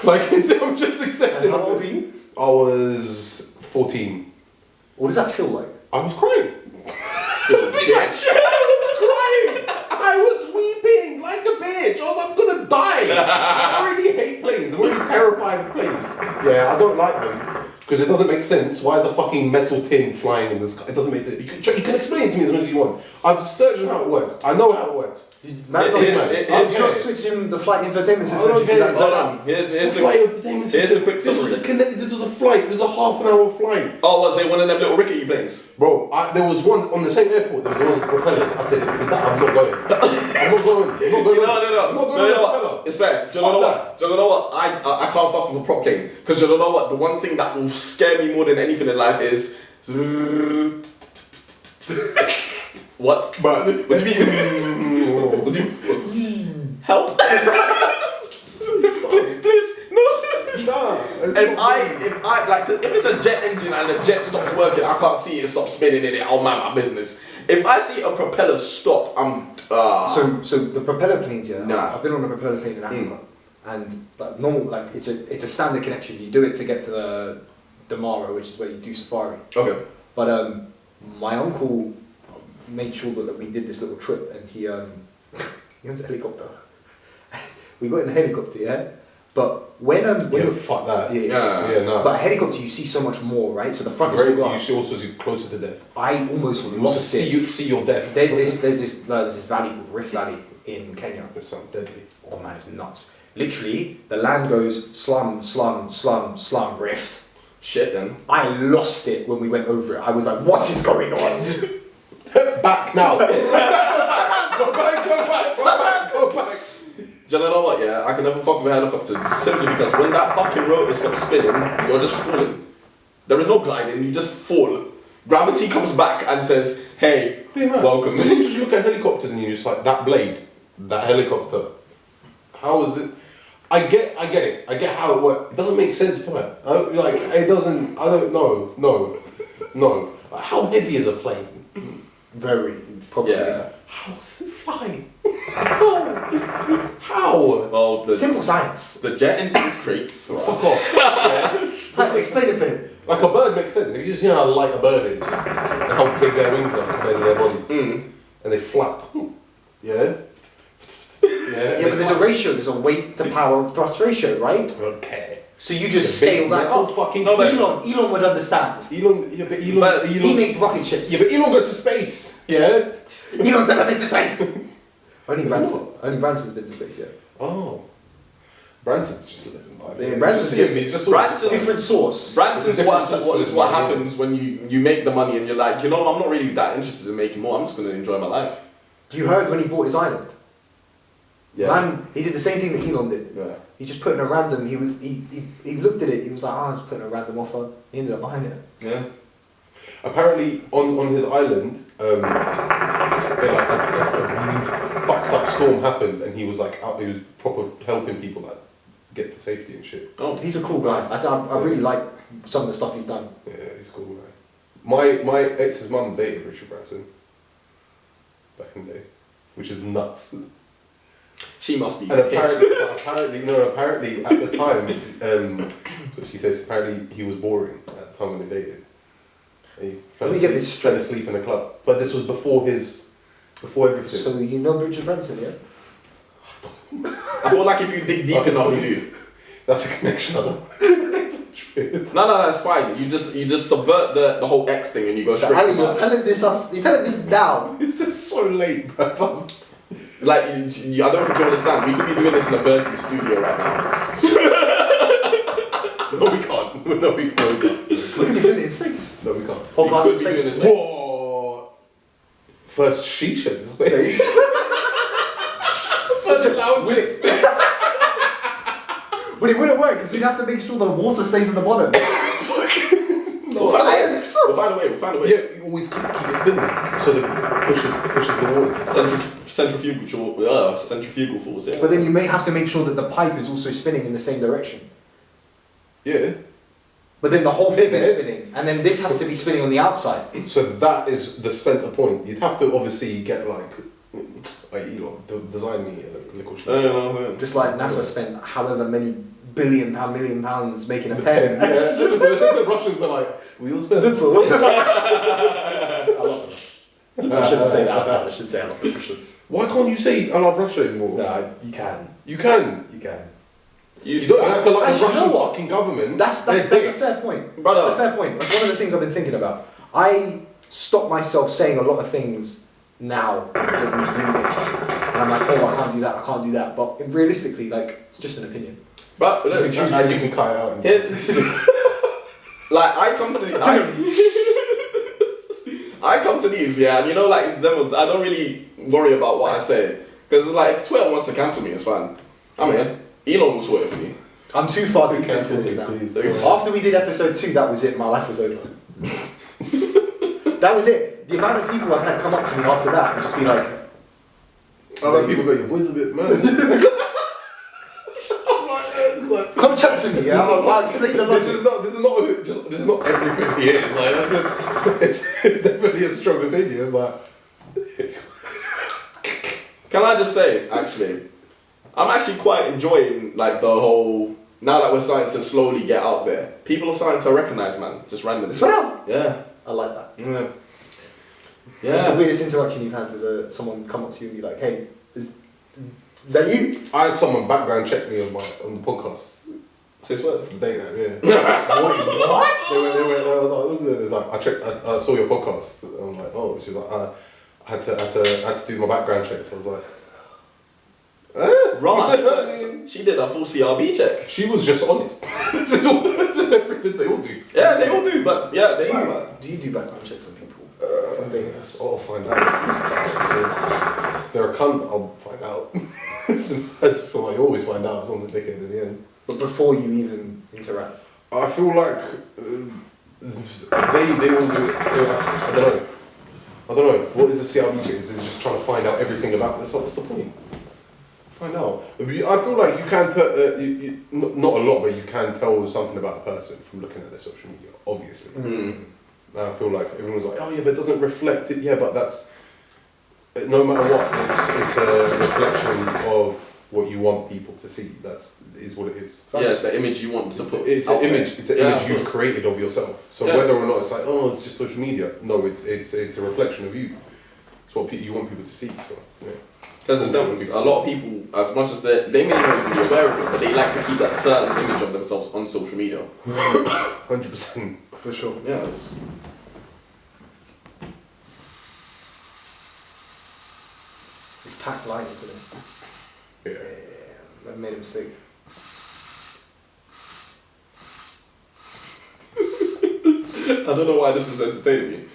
Speaker 2: Like I'm just accepting.
Speaker 3: And how old were you?
Speaker 2: I was 14.
Speaker 3: What does that feel like?
Speaker 2: I was crying.
Speaker 1: Bitch.
Speaker 2: I was crying. I was weeping like a bitch. I was like, I'm gonna die. I already hate planes. I'm already terrified of planes. Yeah, I don't like them. Because it doesn't make sense. Why is a fucking metal tin flying in the sky? It doesn't make sense. You can explain it to me as much as you want. I've searched on how it works. I know how it works.
Speaker 3: Man,
Speaker 1: Here's
Speaker 3: you're not switching the flight infotainment system.
Speaker 2: don't get it.
Speaker 1: Hold on. Here's the quick
Speaker 2: This was
Speaker 1: summary.
Speaker 2: this was a flight. This was a half an hour flight.
Speaker 1: Oh, what's it? One of them little rickety planes.
Speaker 2: Bro, there was one on the same airport. There was one with propellers. I said, if it's that, I'm not going. I'm not going. I'm not going.
Speaker 1: No.
Speaker 2: I'm not going.
Speaker 1: You know
Speaker 2: with
Speaker 1: what? It's fair. Do you know what? Do you know what? I can't fuck with a prop plane. Because you know what? The one thing that will scare me more than anything in life is. What? What do you mean? What do you? Help! Please, no. If it's a jet engine and the jet stops working, I can't see it stop spinning in it. I'll mind my business. If I see a propeller stop, I'm.
Speaker 3: So the propeller planes, yeah.
Speaker 1: Nah.
Speaker 3: I've been on a propeller plane in Africa, and like normal, like it's a standard connection. You do it to get to the Damara, which is where you do safari.
Speaker 1: Okay.
Speaker 3: But my uncle made sure that we did this little trip, and he owns a helicopter. We got in a helicopter, yeah. But when
Speaker 2: Yeah, fuck that.
Speaker 3: yeah,
Speaker 2: no.
Speaker 3: But a helicopter, you see so much more, right? So the front is
Speaker 2: Very,
Speaker 3: all
Speaker 2: you
Speaker 3: glass.
Speaker 2: see also see closer to death.
Speaker 3: I almost
Speaker 2: You
Speaker 3: lost it.
Speaker 2: see your death.
Speaker 3: There's this valley called Rift Valley in Kenya.
Speaker 2: That sounds deadly.
Speaker 3: Oh man, it's nuts. Literally, the land goes slum, slum, slum, slum, rift.
Speaker 1: Shit then.
Speaker 3: I lost it when we went over it. I was like, what is going on?
Speaker 2: Back now. Go back.
Speaker 1: Do you know what, yeah? I can never fuck with a helicopter simply because when that fucking rotor stops spinning, you're just falling. There is no gliding, you just fall. Gravity comes back and says, hey, welcome.
Speaker 2: You just look at helicopters and you're just like, that blade, that helicopter. How is it? I get it. I get how it works. It doesn't make sense to me. It doesn't, I don't know. No. Like, how heavy is a plane?
Speaker 3: Very, probably.
Speaker 1: Yeah.
Speaker 2: How does it fly? How?
Speaker 1: Well,
Speaker 3: Simple science.
Speaker 1: the jet engine's great.
Speaker 2: Fuck off. Yeah.
Speaker 3: Explain it for him.
Speaker 2: Like a bird makes sense. If you just know how light a bird is and how big their wings are compared to their bodies, and they flap. Yeah.
Speaker 3: Yeah, but there's a ratio. There's a weight to power thrust ratio, right?
Speaker 2: Okay.
Speaker 3: So you just scale that
Speaker 2: metal
Speaker 3: up.
Speaker 2: fucking
Speaker 3: Elon would understand.
Speaker 2: Elon.
Speaker 3: He makes rocket ships.
Speaker 2: Yeah, but Elon goes to space. Yeah.
Speaker 3: Elon's never been to space. Only
Speaker 2: Is
Speaker 3: Branson.
Speaker 2: he
Speaker 3: Only Branson's been to space, yeah.
Speaker 2: Oh. Branson's just living life.
Speaker 3: Yeah, Branson's
Speaker 2: He's just
Speaker 1: Branson-
Speaker 3: different source.
Speaker 1: Branson's
Speaker 2: Different
Speaker 1: what
Speaker 2: sources,
Speaker 1: what
Speaker 2: yeah.
Speaker 1: happens when you make the money and you're like, you know, I'm not really that interested in making more, I'm just going to enjoy my life.
Speaker 3: You heard when he bought his island?
Speaker 1: Yeah.
Speaker 3: Man, he did the same thing that Elon did.
Speaker 1: Yeah.
Speaker 3: He just put in a random, he looked at it, he was like, I'm just putting a random offer. He ended up buying it.
Speaker 1: Yeah.
Speaker 2: Apparently, on his island, a fucked up storm happened, and he was like out. He was proper helping people like get to safety and shit.
Speaker 1: Oh.
Speaker 3: He's a cool guy. I really like some of the stuff he's done.
Speaker 2: Yeah, he's cool, man. My ex's mum dated Richard Branson back in the day, which is nuts.
Speaker 1: She must be
Speaker 2: And
Speaker 1: pissed.
Speaker 2: apparently at the time, so she says apparently he was boring at the time when they dated. And he fell
Speaker 3: Let me get this
Speaker 2: fell asleep in a club. But this was before everything.
Speaker 3: So you know Richard Branson, yeah?
Speaker 1: I feel like if you dig deep enough, you do.
Speaker 2: That's a connection.
Speaker 1: No, it's fine. You just subvert the whole X thing and you go
Speaker 3: So
Speaker 1: straight
Speaker 3: Ali,
Speaker 1: to
Speaker 3: you're
Speaker 1: that.
Speaker 3: telling this now.
Speaker 2: It's just so late, bro.
Speaker 1: Like, I don't think you understand. We could be doing this in a Virgin studio right now.
Speaker 2: No, we can't. No, we can't.
Speaker 3: We could be doing it in space.
Speaker 2: No, we can't.
Speaker 3: Podcast
Speaker 1: We
Speaker 3: in
Speaker 1: could be doing
Speaker 3: space.
Speaker 1: this.
Speaker 2: What? First shisha in space.
Speaker 3: Space.
Speaker 2: First lounge in space.
Speaker 3: But it wouldn't work because we'd have to make sure the water stays in the bottom.
Speaker 2: No,
Speaker 3: Science!
Speaker 1: We'll find a way.
Speaker 2: Yeah, you always keep it spinning so that it pushes the water.
Speaker 1: Centrifugal force, yeah.
Speaker 3: But then you may have to make sure that the pipe is also spinning in the same direction.
Speaker 2: Yeah.
Speaker 3: But then the whole thing
Speaker 2: Yeah.
Speaker 3: is spinning, and then this has to be spinning on the outside.
Speaker 2: So that is the center point. You'd have to obviously get design me a little shit.
Speaker 3: Just like NASA spent however many million pounds making a pen.
Speaker 2: Yeah. The Russians are like, we'll spend.
Speaker 3: That's all. I love them. I shouldn't say that. I should say I love the Russians.
Speaker 2: Why can't you say I love Russia anymore?
Speaker 3: No, you can.
Speaker 2: You can.
Speaker 3: You can.
Speaker 2: You don't have to like the
Speaker 3: Actually, you
Speaker 2: Russian
Speaker 3: know what?
Speaker 2: fucking government.
Speaker 3: That's
Speaker 2: They're
Speaker 3: a
Speaker 2: dicks.
Speaker 3: fair point.
Speaker 1: Brother.
Speaker 3: That's a fair point. That's one of the things I've been thinking about. I stop myself saying a lot of things now that we do this, and I'm like, oh, I can't do that, I can't do that. But realistically, like, it's just an opinion.
Speaker 1: But
Speaker 2: You
Speaker 1: look,
Speaker 2: can choose and you can cut it out.
Speaker 1: here's, like I come to these, yeah, and you know, like them ones, I don't really worry about what I say because like if Twitter wants to cancel me, it's fine. I'm here. Elon will sort it for me.
Speaker 3: I'm too far deep into
Speaker 2: Cancel
Speaker 3: this
Speaker 2: me,
Speaker 3: now.
Speaker 2: please.
Speaker 3: After we did episode 2, that was it. My life was over. That was it. The amount of people I've had come up to me after that and just be like,
Speaker 2: I like people go, your voice is a bit man.
Speaker 3: come chat to me. Yeah, I'll explain the
Speaker 2: This
Speaker 3: logic.
Speaker 2: is not everything he is. Like that's just it's definitely a strong opinion, but
Speaker 1: Can I just say, actually, I'm actually quite enjoying like the whole. Now that we're starting to slowly get out there, people are starting to recognize, man, just randomly.
Speaker 3: This one out.
Speaker 1: Yeah.
Speaker 3: I like that.
Speaker 1: Yeah.
Speaker 3: What's the
Speaker 1: Yeah.
Speaker 3: weirdest interaction you've had with someone come up to you and be like, hey, is that you?
Speaker 2: I had someone background check me on the podcast.
Speaker 1: Say what?
Speaker 2: The date night, yeah.
Speaker 3: What?
Speaker 2: They was like, I saw your podcast. I'm like, oh, she was like, I had to do my background checks. I was like,
Speaker 1: Right. She did a full CRB check.
Speaker 2: she was just honest. this is everything they all do.
Speaker 1: Yeah, they all do, but yeah, they lie, man.
Speaker 3: Do you do background checks on people? From dating apps?
Speaker 2: I'll find out. If they're a cunt, I'll find out. That's for you always find out if someone's a dickhead in the end.
Speaker 3: But before you even interact.
Speaker 2: I feel like they all do it. I don't know. What is the CRB check? Is it just trying to find out everything about this? What's the point? Find out. I feel like you can tell, not a lot, but you can tell something about a person from looking at their social media, obviously.
Speaker 1: Mm.
Speaker 2: And I feel like everyone's like, oh yeah, but it doesn't reflect it. Yeah, but that's, no matter what, it's a reflection of what you want people to see. Is what it is.
Speaker 1: Yeah, it's the image you want to put.
Speaker 2: It's
Speaker 1: out
Speaker 2: an
Speaker 1: there.
Speaker 2: image. It's an
Speaker 1: Yeah,
Speaker 2: image you've created of yourself. So
Speaker 1: Yeah.
Speaker 2: whether or not it's like, oh, it's just social media. No, it's a reflection of you. It's what you want people to see. So yeah.
Speaker 1: Because there's difference. A lot of people, as much as they may not even be aware of it, but they like to keep that certain image of themselves on social media.
Speaker 2: 100%.
Speaker 3: For sure.
Speaker 1: Yeah. It's-
Speaker 3: It's packed line, isn't it?
Speaker 2: Yeah.
Speaker 3: I made a mistake.
Speaker 1: I don't know why this is entertaining me.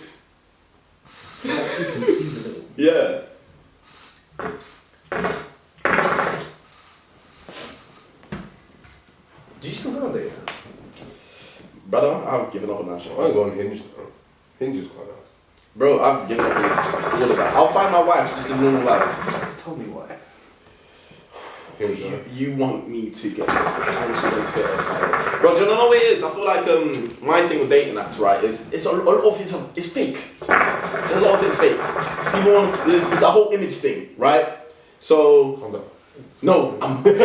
Speaker 3: It's the fact you can see the little.
Speaker 1: Yeah.
Speaker 3: Do you still go on dating?
Speaker 1: Brother, I've given up on that shit.
Speaker 2: I ain't going Hinge now. Hinge is quite nice.
Speaker 1: Bro, I've given up on all of that. I'll find my wife just in normal life.
Speaker 3: Tell me why.
Speaker 2: Hinge, yeah.
Speaker 1: You want me to get cancelled on Twitter? Like, bro, do you know what it is? I feel like my thing with dating apps, right, is it's a lot of it's fake. A lot of it's fake. People want it's a whole image thing, right? So
Speaker 2: Calm down.
Speaker 1: no, I'm don't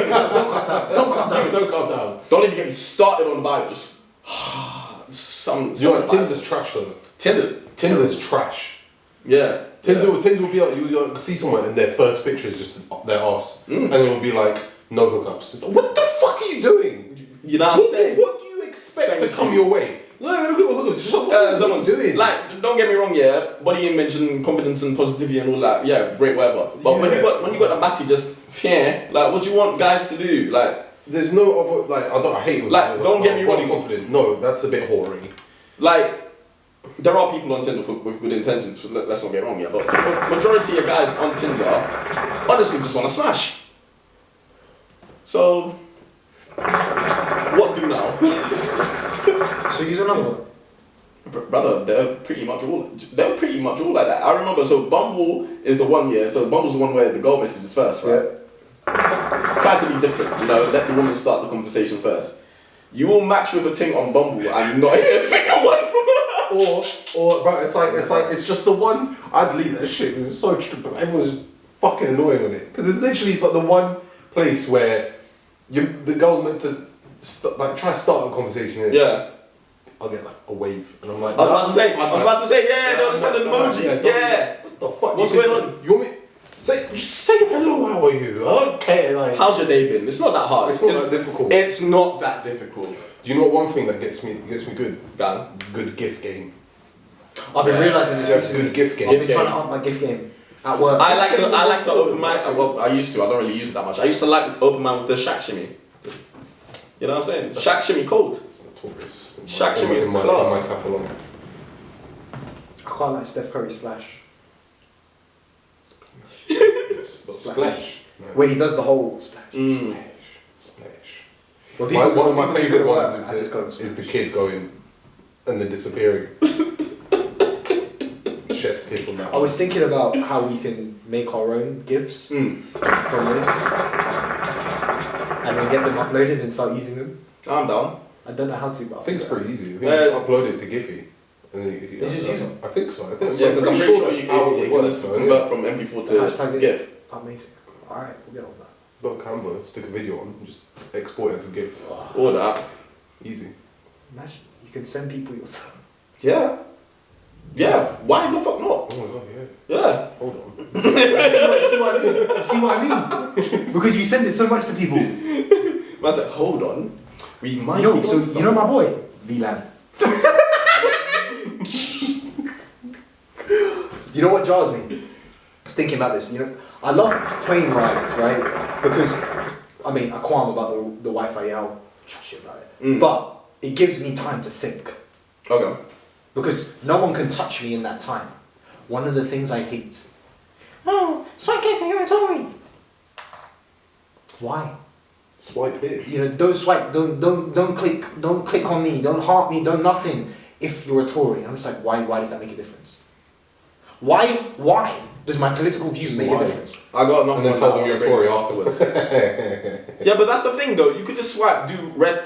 Speaker 1: calm down. Don't even get me started on bios.
Speaker 2: You know what? Tinder's trash though.
Speaker 1: Tinder's
Speaker 2: trash.
Speaker 1: yeah.
Speaker 2: Tinder will be like, you see someone and their first picture is just their ass. And then it'll be like, no hookups. It's like, what the fuck are you doing?
Speaker 1: You know what I'm saying?
Speaker 2: What do you expect
Speaker 1: Thank
Speaker 2: to come
Speaker 1: you.
Speaker 2: your way? No, look at hookups. It's just like, what are you doing?
Speaker 1: Like, don't get me wrong, yeah. Body image and confidence and positivity and all that, yeah, great, whatever. But when you got the batty, just like, what do you want guys to do? Like,
Speaker 2: there's no other, like, I hate it.
Speaker 1: Like, don't get me
Speaker 2: body
Speaker 1: wrong.
Speaker 2: confident. No, that's a bit hoary.
Speaker 1: like, there are people on Tinder with good intentions. So let's not get wrong, yeah. But the majority of guys on Tinder, honestly, just want to smash. So, what do now?
Speaker 3: So use another one.
Speaker 1: Brother, they're pretty much all like that. I remember, so Bumble is the one, yeah. So Bumble's the one where the girl messages first, right? Try to be different, you know. Let the woman start the conversation first. You will match with a ting on Bumble and not hear a single word from her.
Speaker 2: Or, bro, it's just the one. I'd delete that shit because it's so stupid. Everyone's fucking annoying on it because it's like the one place where the girl's meant to try to start the conversation.
Speaker 1: Yeah.
Speaker 2: I'll get like a wave, and I'm like,
Speaker 1: I was about to say, yeah, they'll just send an emoji. Yeah.
Speaker 2: What the fuck?
Speaker 1: What's
Speaker 2: You
Speaker 1: going
Speaker 2: think-
Speaker 1: on?
Speaker 2: You want me? Just say hello, how are you? I don't care, like...
Speaker 1: How's your day been? It's not that hard.
Speaker 2: It's not that difficult.
Speaker 1: It's not that difficult.
Speaker 2: Do you know what one thing that gets me good?
Speaker 1: Dan.
Speaker 2: Good gift game.
Speaker 3: I've been realising
Speaker 2: Yeah,
Speaker 3: this recently.
Speaker 2: good gift game.
Speaker 3: I've been trying to up my gift game at work.
Speaker 1: I like to open mine. Well, I used to. I don't really use it that much. I used to like open mine with the shack shimmy. You know what I'm saying? Shack shimmy cold.
Speaker 2: It's notorious.
Speaker 1: Shack shimmy is
Speaker 2: in my
Speaker 1: class.
Speaker 2: catalogue.
Speaker 3: I quite like Steph Curry splash.
Speaker 2: Splash. No.
Speaker 3: Where he does the whole splash.
Speaker 2: Splash.
Speaker 3: Well,
Speaker 2: One of my
Speaker 3: people do
Speaker 2: favourite
Speaker 3: good work,
Speaker 2: ones
Speaker 3: I just go
Speaker 2: is the kid going and then disappearing. Chef's kiss on that
Speaker 3: I
Speaker 2: one.
Speaker 3: was thinking about how we can make our own gifts from this and then get them uploaded and start using them.
Speaker 1: I'm down.
Speaker 3: I don't know how to, but
Speaker 2: I think it's pretty easy. I think you just upload it to Giphy. And then you
Speaker 3: They just use it?
Speaker 2: I think so. I think
Speaker 1: Yeah, because I'm pretty sure you
Speaker 2: how
Speaker 1: can
Speaker 2: it works, though,
Speaker 1: convert from MP4 to GIF.
Speaker 3: Amazing. Alright, we'll get on that.
Speaker 2: Got a Canva, stick a video on, and just export it as a GIF.
Speaker 1: All that.
Speaker 2: Easy.
Speaker 3: Imagine, you can send people yourself.
Speaker 1: Yeah. Yeah. Why the fuck not?
Speaker 2: Oh my god, yeah.
Speaker 1: Yeah.
Speaker 2: Hold on.
Speaker 3: See what I mean? Because you send it so much to people.
Speaker 1: Man's like, hold on. We might
Speaker 3: Yo,
Speaker 1: be
Speaker 3: so
Speaker 1: onto
Speaker 3: you know my
Speaker 1: something.
Speaker 3: boy? VLAN. You know what jars me? I was thinking about this. You know, I love plane rides, right? Because, I mean, I qualm about the Wi-Fi. Yeah, I'll trust you about it. But it gives me time to think.
Speaker 1: Okay.
Speaker 3: Because no one can touch me in that time. One of the things I hate. Oh, swipe left and you're a Tory. Why?
Speaker 2: Swipe here.
Speaker 3: You know, don't swipe, don't click on me, don't heart me, don't nothing. If you're a Tory, I'm just like, why does that make a difference? Why does my political views make a difference?
Speaker 1: I got nothing.
Speaker 2: And then tell them you're a Tory afterwards.
Speaker 1: Yeah, but that's the thing though. You could just swipe, do red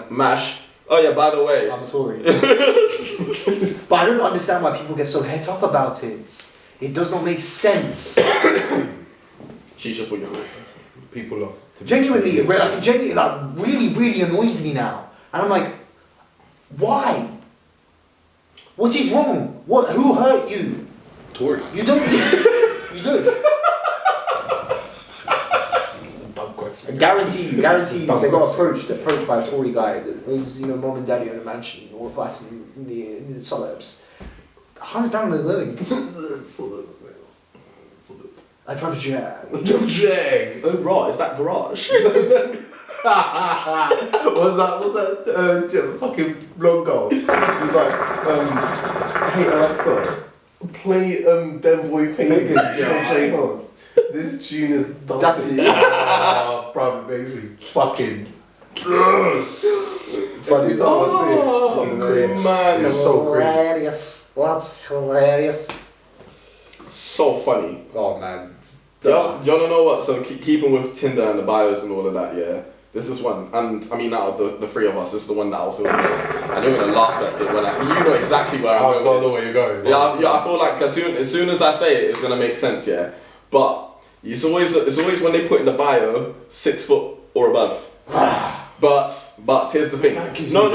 Speaker 1: mash. Oh yeah, by the way.
Speaker 3: I'm a Tory. But I don't understand why people get so het up about it. It does not make sense.
Speaker 1: Shisha for your face.
Speaker 2: People love to
Speaker 3: Genuinely, really annoys me now. And I'm like, why? What is wrong? Who hurt you?
Speaker 2: Tories.
Speaker 3: You don't. You don't.
Speaker 2: Dumb question.
Speaker 3: Guarantee. If they got approached by a Tory guy, who's mom and daddy own a mansion or flat in the suburbs, hands down the living. I drive a Jag.
Speaker 1: Oh right, is that garage?
Speaker 2: What's that fucking blonde girl? She was like, hey Alexa, play Dem Boy Pagans from J House. This tune is dirty. Bro, it makes me fucking funny time I see it. Fucking cringe.
Speaker 1: Man,
Speaker 2: it's so cringe.
Speaker 3: Hilarious. What? Hilarious.
Speaker 1: So funny.
Speaker 3: Oh man.
Speaker 1: Do you know what? So keeping with Tinder and the bios and all of that, yeah. This is one, and I mean out of the three of us, this is the one that I'll feel the most. And you're gonna laugh at it when you know exactly where I'm
Speaker 2: I
Speaker 1: going.
Speaker 2: don't know where you're going.
Speaker 1: Yeah, I feel like as soon as I say it, it's gonna make sense, yeah. But it's always when they put in the bio 6 foot or above. But here's the thing. No,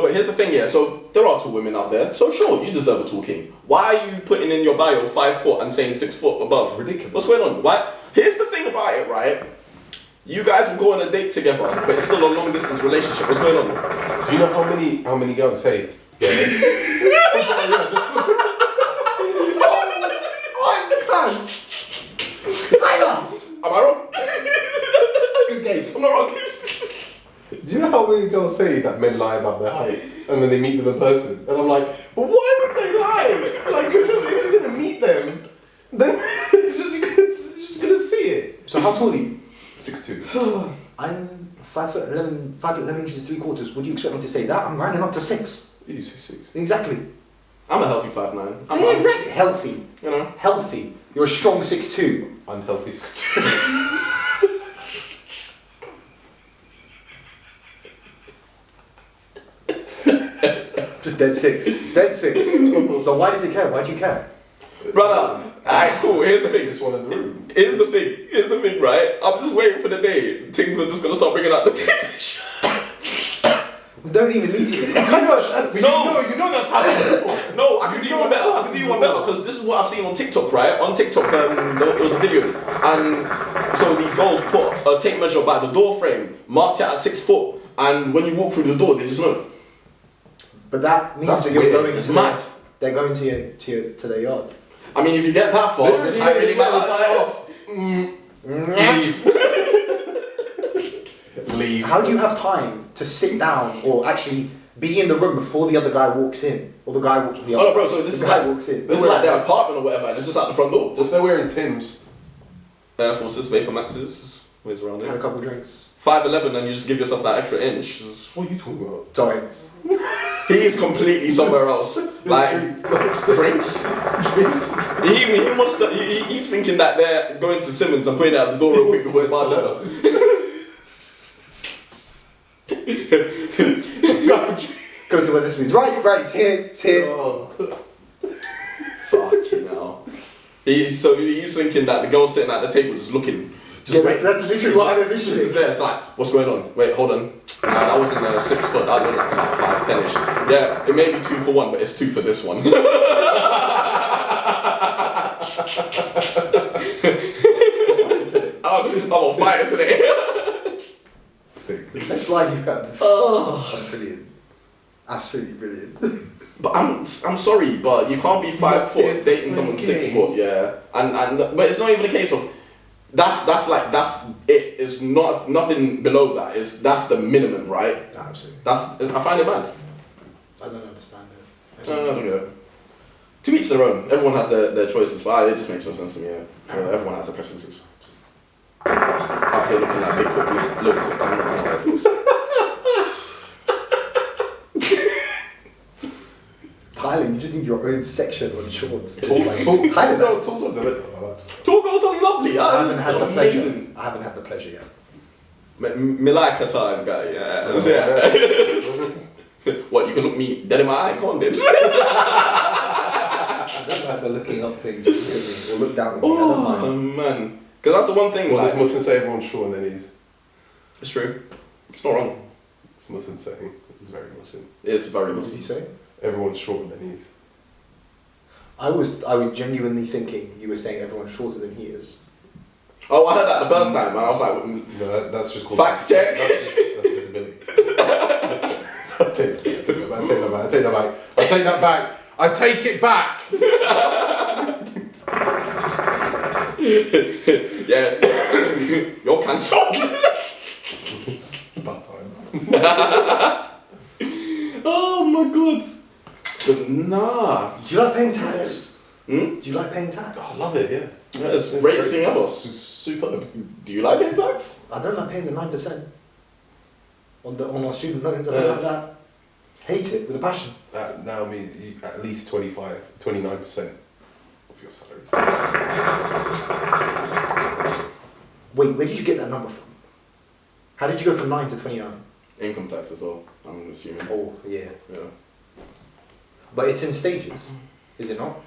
Speaker 1: but here's the thing, yeah. So there are 2 women out there. So sure, you deserve a talking. Why are you putting in your bio 5 foot and saying 6 foot above?
Speaker 2: Ridiculous.
Speaker 1: What's going on? Why? Here's the thing about it, right? You guys will go on a date together, but it's still a long distance relationship. What's going on?
Speaker 2: Do you know how many girls say, yeah?
Speaker 3: Tyler!
Speaker 1: Am I wrong?
Speaker 3: Good game.
Speaker 1: I'm not wrong.
Speaker 2: Do you know how many girls say that men lie about their height and then they meet them in person? And I'm like, but why would they lie? Like, if you're gonna meet them, then you're just gonna see it.
Speaker 3: So how tall are you?
Speaker 2: 6'2".
Speaker 3: I'm 5'11" inches 3/4. Would you expect me to say that? I'm rounding up to 6.
Speaker 2: You say 6.
Speaker 3: Exactly.
Speaker 1: I'm a healthy 5'9".
Speaker 3: Yeah, exactly. Healthy.
Speaker 1: You know.
Speaker 3: Healthy. You're a strong 6'2".
Speaker 2: Unhealthy 6'2".
Speaker 3: Just dead 6. Dead 6. But why does it care? Why do you care?
Speaker 1: Brother, alright, cool. Here's the thing.
Speaker 2: This one in the room.
Speaker 1: Here's the thing, right? I'm just waiting for the day things are just gonna start bringing out the tape.
Speaker 3: We don't even need to.
Speaker 2: You know that's happening.
Speaker 1: No, I can do you one better. I can do you one better because this is what I've seen on TikTok, right? On TikTok, there was a video, and so these girls put a tape measure by the door frame, marked it at 6 foot, and when you walk through the door, they just know.
Speaker 3: But that means
Speaker 2: That's
Speaker 3: that you're
Speaker 2: weird.
Speaker 3: going
Speaker 1: It's
Speaker 3: to
Speaker 1: mad.
Speaker 3: they're going to their yard.
Speaker 1: I mean, if you get that far, it's not really matters.
Speaker 2: Leave.
Speaker 3: How do you have time to sit down or actually be in the room before the other guy walks in, or the guy walks in the
Speaker 1: Oh
Speaker 3: other?
Speaker 1: no, bro. So this
Speaker 3: the
Speaker 1: is
Speaker 3: guy
Speaker 1: like
Speaker 3: walks in.
Speaker 1: this is like their apartment or whatever, and it's just at the front door.
Speaker 2: Just they're wearing Timbs.
Speaker 1: Air Forces, Vapor Maxes, ways around
Speaker 3: Had a
Speaker 1: there.
Speaker 3: couple drinks.
Speaker 1: 5'11", and you just give yourself that extra inch.
Speaker 2: What are you talking about?
Speaker 3: Joints.
Speaker 1: He is completely somewhere else. Like drinks. He wants to. He's thinking that they're going to Simmons and putting it out the door real quick before his bartender.
Speaker 3: Go to where this means. Right, it's here, it's here.
Speaker 2: Oh.
Speaker 1: Fucking hell. He's thinking that the girl's sitting at the table just looking. Just
Speaker 3: Yeah,
Speaker 1: wait.
Speaker 3: that's literally what I'm
Speaker 1: This is
Speaker 3: envisioning.
Speaker 1: there. It's like, what's going on? Wait, hold on. That wasn't 6 foot. That looked like about 5'10"-ish. Yeah, it may be 2 for one, but it's 2 for this one. I'm on fire today.
Speaker 2: Sick.
Speaker 3: That's like you got.
Speaker 1: Oh.
Speaker 3: Brilliant. Absolutely brilliant.
Speaker 1: But I'm sorry, but you can't be 5 foot dating someone 6 foot, yeah. But it's not even a case of that's it. It's not nothing below that. That's the minimum, right?
Speaker 3: Absolutely.
Speaker 1: I find it mad.
Speaker 3: I don't understand it.
Speaker 1: I don't know. To each their own. Everyone has their choices, but it just makes no sense to me. Yeah. Everyone has their preferences. Out here looking like big cook, look.
Speaker 3: Tyler, you just need your own section on shorts.
Speaker 2: Talk
Speaker 3: Tyler's
Speaker 2: about
Speaker 3: out.
Speaker 2: talk about
Speaker 1: Talk goes on lovely.
Speaker 3: I haven't had the pleasure.
Speaker 1: Amazing.
Speaker 3: I haven't had the pleasure yet.
Speaker 1: Me like a time, guy. Yeah.
Speaker 2: Oh,
Speaker 1: Yeah. What, you can look me dead in my eye, condoms?
Speaker 3: I don't like the looking up thing just because or look down at me. I don't
Speaker 1: Oh
Speaker 3: mind.
Speaker 1: man, because that's the one thing.
Speaker 2: Well,
Speaker 1: Like,
Speaker 2: this Muhsin say everyone's short on their knees.
Speaker 1: it's true. It's not wrong.
Speaker 2: It's Muhsin saying. It's very Muhsin.
Speaker 1: It's very
Speaker 3: What did you
Speaker 1: Muslim.
Speaker 3: say?
Speaker 2: Everyone's short on their knees.
Speaker 3: I was genuinely thinking you were saying everyone's shorter than he is.
Speaker 1: Oh, I heard that the first time, and I was like,
Speaker 2: No, that's just called...
Speaker 1: Fact check.
Speaker 2: That's visibility. I take that back. I take it back.
Speaker 1: yeah, you're cancelled.
Speaker 2: Bad time.
Speaker 1: Oh my god. But nah.
Speaker 3: Do you like paying tax?
Speaker 1: Hmm?
Speaker 3: Do you like paying tax?
Speaker 2: I love it, yeah.
Speaker 1: Yeah, it's the greatest thing ever.
Speaker 2: Superb.
Speaker 1: Do you like paying tax?
Speaker 3: I don't like paying the 9% on our student loans. I don't
Speaker 1: Yes.
Speaker 3: like that. Hate it with a passion.
Speaker 2: That now means at least 29% of your salaries.
Speaker 3: Wait, where did you get that number from? How did you go from 9 to 29?
Speaker 1: Income tax as well, I'm assuming.
Speaker 3: Oh, yeah.
Speaker 1: Yeah.
Speaker 3: But it's in stages, is it not?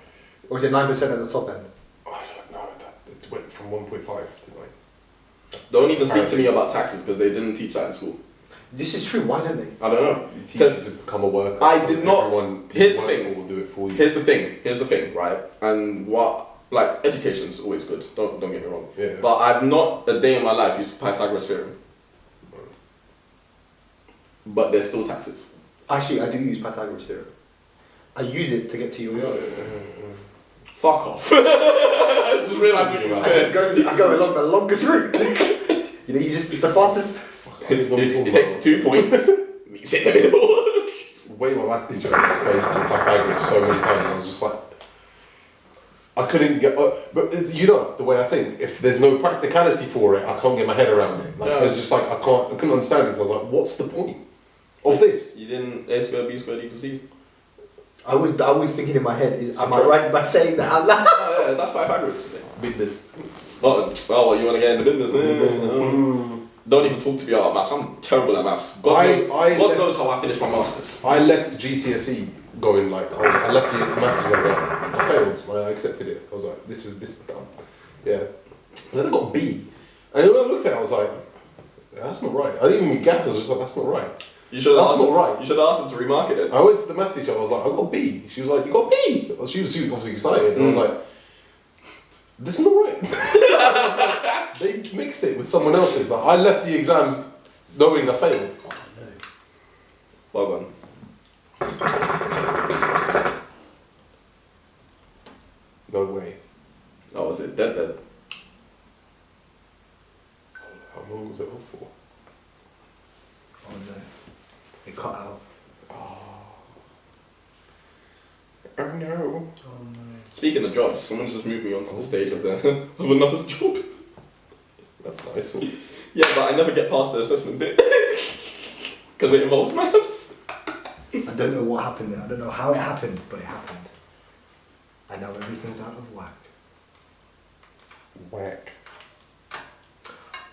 Speaker 3: Or is it 9% at the top end?
Speaker 2: I don't know. It went from 1.5 to 9.
Speaker 1: Don't even speak to me about taxes because they didn't teach that in school.
Speaker 3: This is true, why don't they?
Speaker 1: I don't know.
Speaker 2: You teach you to become a worker.
Speaker 1: I did not-
Speaker 2: Everyone
Speaker 1: here's the
Speaker 2: you work
Speaker 1: thing.
Speaker 2: for will do it for you.
Speaker 1: Here's the thing, right? And like, education's always good, don't get me wrong.
Speaker 2: Yeah.
Speaker 1: But I've not a day in my life used Pythagoras theorem. But there's still taxes.
Speaker 3: Actually, I do use Pythagoras theorem. I use it to get to your yard.
Speaker 1: Fuck off. I just realised what you said.
Speaker 3: I go along the longest route. You know, it's the fastest.
Speaker 1: It takes 2 points, meets it in the middle.
Speaker 2: The way my math teacher explained Pythagoras so many times, I was just like, I couldn't get. But you know the way I think. If there's no practicality for it, I can't get my head around it. Like
Speaker 1: Yeah.
Speaker 2: it's just like I couldn't understand it. So I was like, what's the point of this?
Speaker 1: You didn't A squared B squared equals C.
Speaker 3: I was thinking in my head, am I right by saying that out loud?
Speaker 1: Oh, yeah, that's Pythagoras.
Speaker 2: Business.
Speaker 1: Well, you want to get into business? Don't even talk to me about maths. I'm terrible at maths. God knows how I finished my masters.
Speaker 2: I left GCSE going like I left the maths exam. I failed. I accepted it. I was like, this is done. Yeah. And then I got a B. And then when I looked at it, I was like, that's not right. I didn't even get it. I was just like, that's not right.
Speaker 1: You should have
Speaker 2: That's
Speaker 1: asked
Speaker 2: not
Speaker 1: him,
Speaker 2: right.
Speaker 1: You should have asked him to remarket it.
Speaker 2: I went to the maths teacher, I was like, I got a B. She was like, you got a B? She was obviously excited, and I was like, this is not right. They mixed it with someone else's. Like, I left the exam knowing I failed.
Speaker 3: Oh, no.
Speaker 1: Well done.
Speaker 2: No way.
Speaker 1: Oh, was it dead?
Speaker 2: How long was it off for?
Speaker 3: Oh no. It cut out.
Speaker 2: Oh no.
Speaker 3: Oh no.
Speaker 1: Speaking of jobs, someone just moved me onto the stage of another job.
Speaker 2: That's nice.
Speaker 1: Yeah, but I never get past the assessment bit. Because it involves maths.
Speaker 3: I don't know what happened there. I don't know how it happened, but it happened. And now everything's out of whack.
Speaker 2: Whack.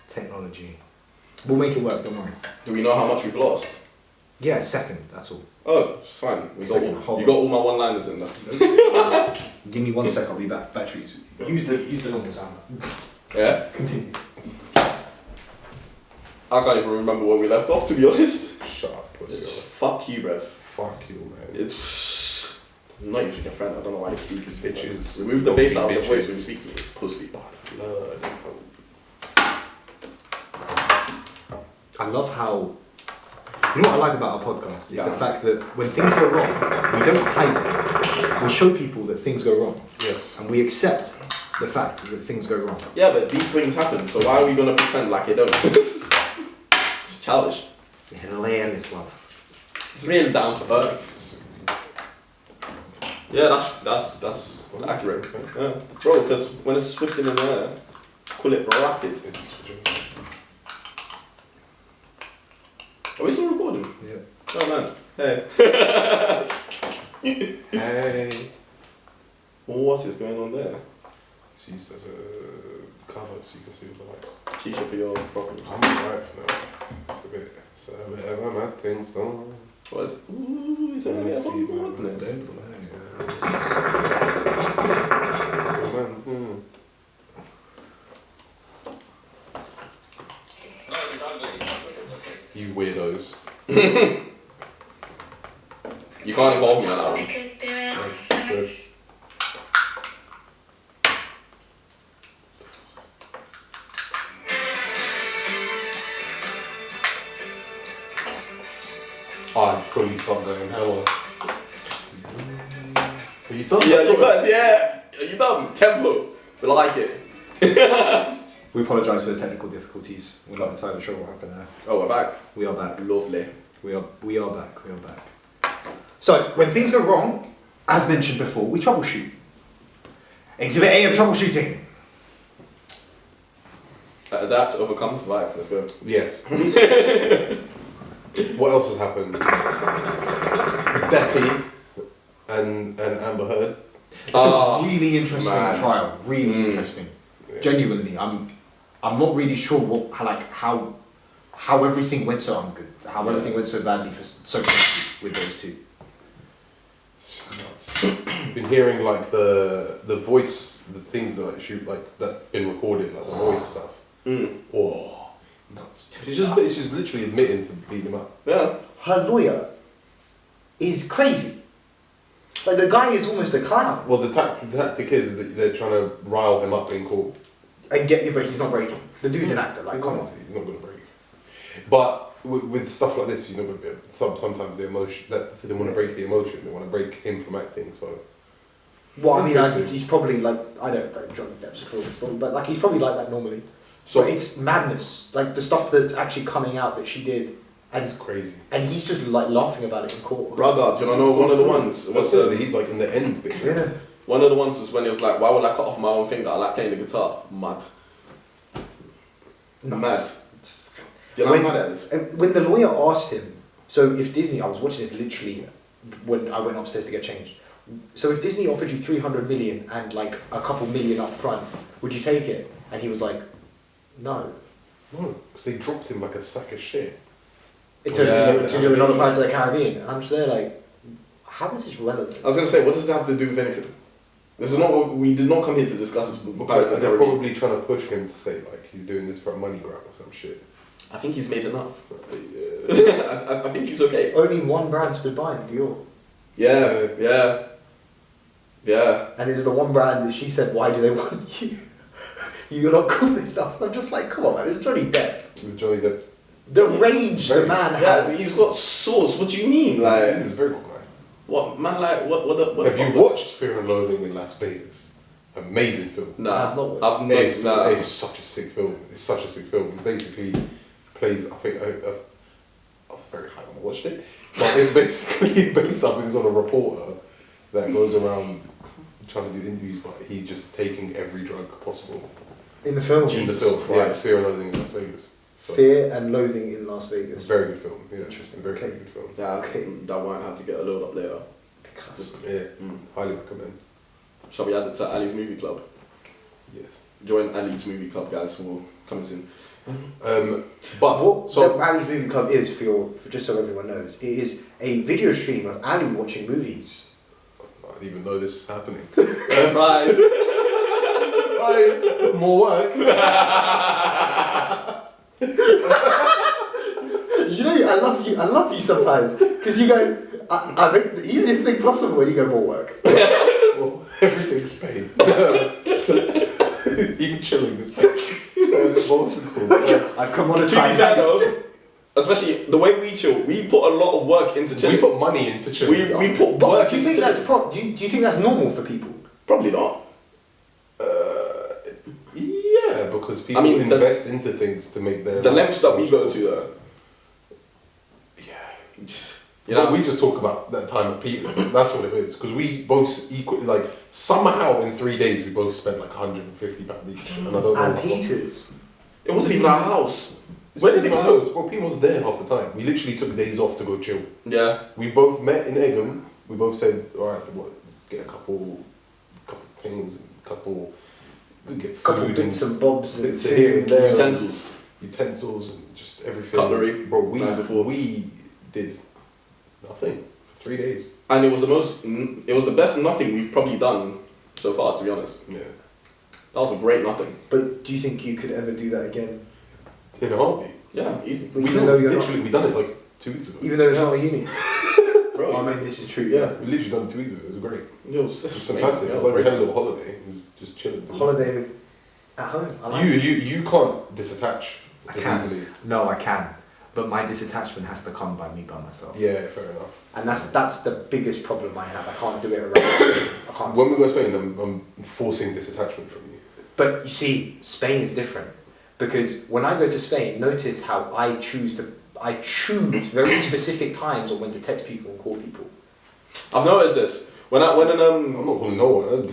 Speaker 3: Technology. We'll make it work, don't worry.
Speaker 1: Do we know how much we've lost?
Speaker 3: Yeah, a second, that's all.
Speaker 1: Oh, it's fine. You got all my one-liners in this.
Speaker 3: Give me 1 sec, I'll be back. Batteries. Use the normal sound.
Speaker 1: Yeah?
Speaker 3: Continue.
Speaker 1: I can't even remember where we left off, to be honest.
Speaker 2: Shut up, pussy.
Speaker 1: Fuck you, bruv.
Speaker 2: Fuck you, man.
Speaker 1: It's not even your friend. I don't know why you speak to me.
Speaker 2: Bitches.
Speaker 1: Remove the bass out of the
Speaker 2: Bitches.
Speaker 1: voice when you speak to me. Pussy.
Speaker 2: Blood.
Speaker 3: I love how... You know what I like about our podcast? Is
Speaker 1: Yeah.
Speaker 3: the fact that when things go wrong, we don't hide it. We show people that things go wrong.
Speaker 2: Yes.
Speaker 3: And we accept the fact that things go wrong.
Speaker 1: Yeah, but these things happen, so why are we gonna pretend like it don't? It's childish.
Speaker 3: Hilarious, lad.
Speaker 1: It's really down to earth. Yeah, that's accurate. Yeah. Bro, because when it's swifting in the air, call it rapid. Are we still recording?
Speaker 3: Yeah.
Speaker 1: Oh man. Hey.
Speaker 2: Hey.
Speaker 1: What is going on there?
Speaker 2: It's used as a cover so you can see the lights.
Speaker 1: Shisha for your problems.
Speaker 2: I'm alright for now. It's a bit of a mad thing, so.
Speaker 1: What is it? Ooh, it's only a madness.
Speaker 2: You weirdos.
Speaker 1: You can't involve me on that one.
Speaker 2: Shush. I fully stopped going. Hello. Are you done?
Speaker 1: Yeah, you got yeah. Are you done? Tempo. We like it.
Speaker 3: We apologise for the technical difficulties. We're not entirely sure what happened there.
Speaker 1: Oh, we're back.
Speaker 3: We are back.
Speaker 1: Lovely.
Speaker 3: We are back. We are back. So, when things go wrong, as mentioned before, we troubleshoot. Exhibit A of troubleshooting.
Speaker 1: Adapt, overcome, survive. Let's go.
Speaker 2: Yes. What else has happened? Deppy and Amber Heard.
Speaker 3: It's a really interesting
Speaker 1: man.
Speaker 3: trial. Really interesting.
Speaker 2: Yeah.
Speaker 3: Genuinely, I'm not really sure how everything went so ungood. How everything went so badly for so quickly with those two.
Speaker 2: It's just nuts. Been hearing like the voice, the things that like shoot like that been recorded, like the voice stuff. Oh, nuts. She's just literally admitting to beating him up.
Speaker 1: Yeah.
Speaker 3: Her lawyer is crazy. Like the guy is almost a clown.
Speaker 2: Well, the tactic is that they're trying to rile him up in court.
Speaker 3: And get you, but he's not breaking. The dude's an actor. Like, come on.
Speaker 2: He's not going to break. But with stuff like this, you're not going to be. Sometimes the emotion that they want to break the emotion. They want to break him from acting. So.
Speaker 3: Well, I mean,
Speaker 2: Interesting.
Speaker 3: he's probably like, I don't know Johnny Depp's film, but like he's probably like that normally.
Speaker 2: So
Speaker 3: But it's madness. Like the stuff that's actually coming out that she did, and
Speaker 2: it's crazy.
Speaker 3: and he's just like laughing about it in court.
Speaker 1: Brother, do you know one of the ones?
Speaker 2: What's it? He's like in the end bit.
Speaker 3: Yeah.
Speaker 1: One of the ones was when he was like, why would I cut off my own finger? I like playing the guitar. Mad. Mad. Do you know how mad that is?
Speaker 3: And when the lawyer asked him, so if Disney, I was watching this literally when I went upstairs to get changed. So if Disney offered you 300 million and like a couple million up front, would you take it? And he was like, no.
Speaker 2: No, because they dropped him like a sack of shit.
Speaker 3: To do another Pirates of the Caribbean. And I'm just there like, how is this relevant?
Speaker 1: I was going to say, what does that have to do with anything? This is not what we did not come here to discuss this.
Speaker 2: Because they're probably trying to push him to say like he's doing this for a money grab or some shit.
Speaker 1: I think he's made enough. I think he's okay.
Speaker 3: Only one brand stood by him, Dior.
Speaker 1: Yeah.
Speaker 3: And it is the one brand that she said, why do they want you? You're not cool enough. I'm just like, come on, man, it's Johnny Depp.
Speaker 2: With Johnny Depp.
Speaker 3: The range the man has.
Speaker 1: He's got sauce. What do you mean? Like,
Speaker 2: He's a very cool guy.
Speaker 1: what man? Like, what?
Speaker 2: Have you watched Fear and Loathing in Las Vegas? Amazing film.
Speaker 1: Nah,
Speaker 3: I've not watched.
Speaker 1: I've not.
Speaker 2: It's such a sick film. It's such a sick film. It's basically plays. I think I was very high when I watched it, but it's basically based up. It was on a reporter that goes around trying to do interviews, but he's just taking every drug possible.
Speaker 3: In the film.
Speaker 2: In the film, yeah, Fear and Loathing in Las Vegas. So,
Speaker 3: Fear and Loathing in Las Vegas.
Speaker 2: very good film. Yeah,
Speaker 3: Interesting.
Speaker 2: Very,
Speaker 3: Okay.
Speaker 2: very good film.
Speaker 1: Yeah,
Speaker 3: Okay.
Speaker 1: that might have to get a load up later.
Speaker 3: Because
Speaker 2: Yeah, highly recommend.
Speaker 1: Shall we add it to Ali's movie club?
Speaker 2: Yes.
Speaker 1: Join Ali's movie club, guys. We'll come soon.
Speaker 2: But
Speaker 3: what
Speaker 2: so
Speaker 3: Ali's Movie Club is, for just so everyone knows, it is a video stream of Ali watching movies.
Speaker 2: I didn't even know this is happening.
Speaker 1: Surprise!
Speaker 2: Surprise! More work.
Speaker 3: You know, I love you sometimes, because you go, I make the easiest thing possible, and you go, more work.
Speaker 2: Well, everything's paid. Even chilling is paid. What's it called?
Speaker 3: I've come on a
Speaker 1: To be
Speaker 3: time.
Speaker 1: fair though, especially the way we chill, we put a lot of work into
Speaker 2: We
Speaker 1: chilling.
Speaker 2: put money into chilling.
Speaker 1: We put
Speaker 3: But
Speaker 1: work
Speaker 3: do you
Speaker 1: into
Speaker 3: think that's
Speaker 1: chilling.
Speaker 3: do you think that's normal for people?
Speaker 1: Probably not.
Speaker 2: Yeah, because people
Speaker 1: I mean,
Speaker 2: invest into things to make their
Speaker 1: The
Speaker 2: lives
Speaker 1: lengths that we
Speaker 2: more
Speaker 1: go to
Speaker 2: enjoyable.
Speaker 1: though.
Speaker 2: Yeah.
Speaker 1: You know,
Speaker 2: We just talk about that time at Peter's. That's what it is. Because we both equally, like, somehow in 3 days we both spent like £150 each. And I don't know.
Speaker 3: And
Speaker 2: what-
Speaker 3: Peters.
Speaker 1: it wasn't even our house.
Speaker 2: It's
Speaker 1: Where did it
Speaker 2: not
Speaker 1: go?
Speaker 2: ours. Well, Peter was there half the time. We literally took days off to go chill.
Speaker 1: Yeah.
Speaker 2: We both met in Egham. We both said, alright, let's get a couple things, we get
Speaker 3: Couple
Speaker 2: food
Speaker 3: bits and bobs and
Speaker 2: bits of here and there.
Speaker 1: Utensils.
Speaker 2: And just everything.
Speaker 1: Cutlery,
Speaker 2: Bro,
Speaker 1: knives and forks.
Speaker 2: we did nothing for 3 days.
Speaker 1: And it was the best nothing we've probably done so far, to be honest.
Speaker 2: Yeah.
Speaker 1: That was a great nothing.
Speaker 3: But do you think you could ever do that again?
Speaker 2: In a heartbeat.
Speaker 1: Yeah, easy.
Speaker 3: But even though you're
Speaker 2: literally,
Speaker 3: not,
Speaker 2: we done it like 2 weeks ago.
Speaker 3: even though it's not a uni.
Speaker 1: Bro,
Speaker 3: I mean, this is true.
Speaker 2: Yeah, we literally done it 2 weeks ago. It was great.
Speaker 1: it was
Speaker 2: It was fantastic. It was like we had a little holiday. It was just chilling.
Speaker 3: Holiday at home. I like
Speaker 2: You can't disattach
Speaker 4: I
Speaker 2: as
Speaker 4: can.
Speaker 2: easily.
Speaker 4: No, I can. But my disattachment has to come by me by myself.
Speaker 2: Yeah, fair enough.
Speaker 3: And that's the biggest problem I have. I can't do it around. I can't.
Speaker 2: When we go to Spain, I'm forcing disattachment from you.
Speaker 3: But you see, Spain is different because when I go to Spain, notice how I choose very specific times on when to text people and call people.
Speaker 1: I've noticed this. When
Speaker 2: I'm not calling no one.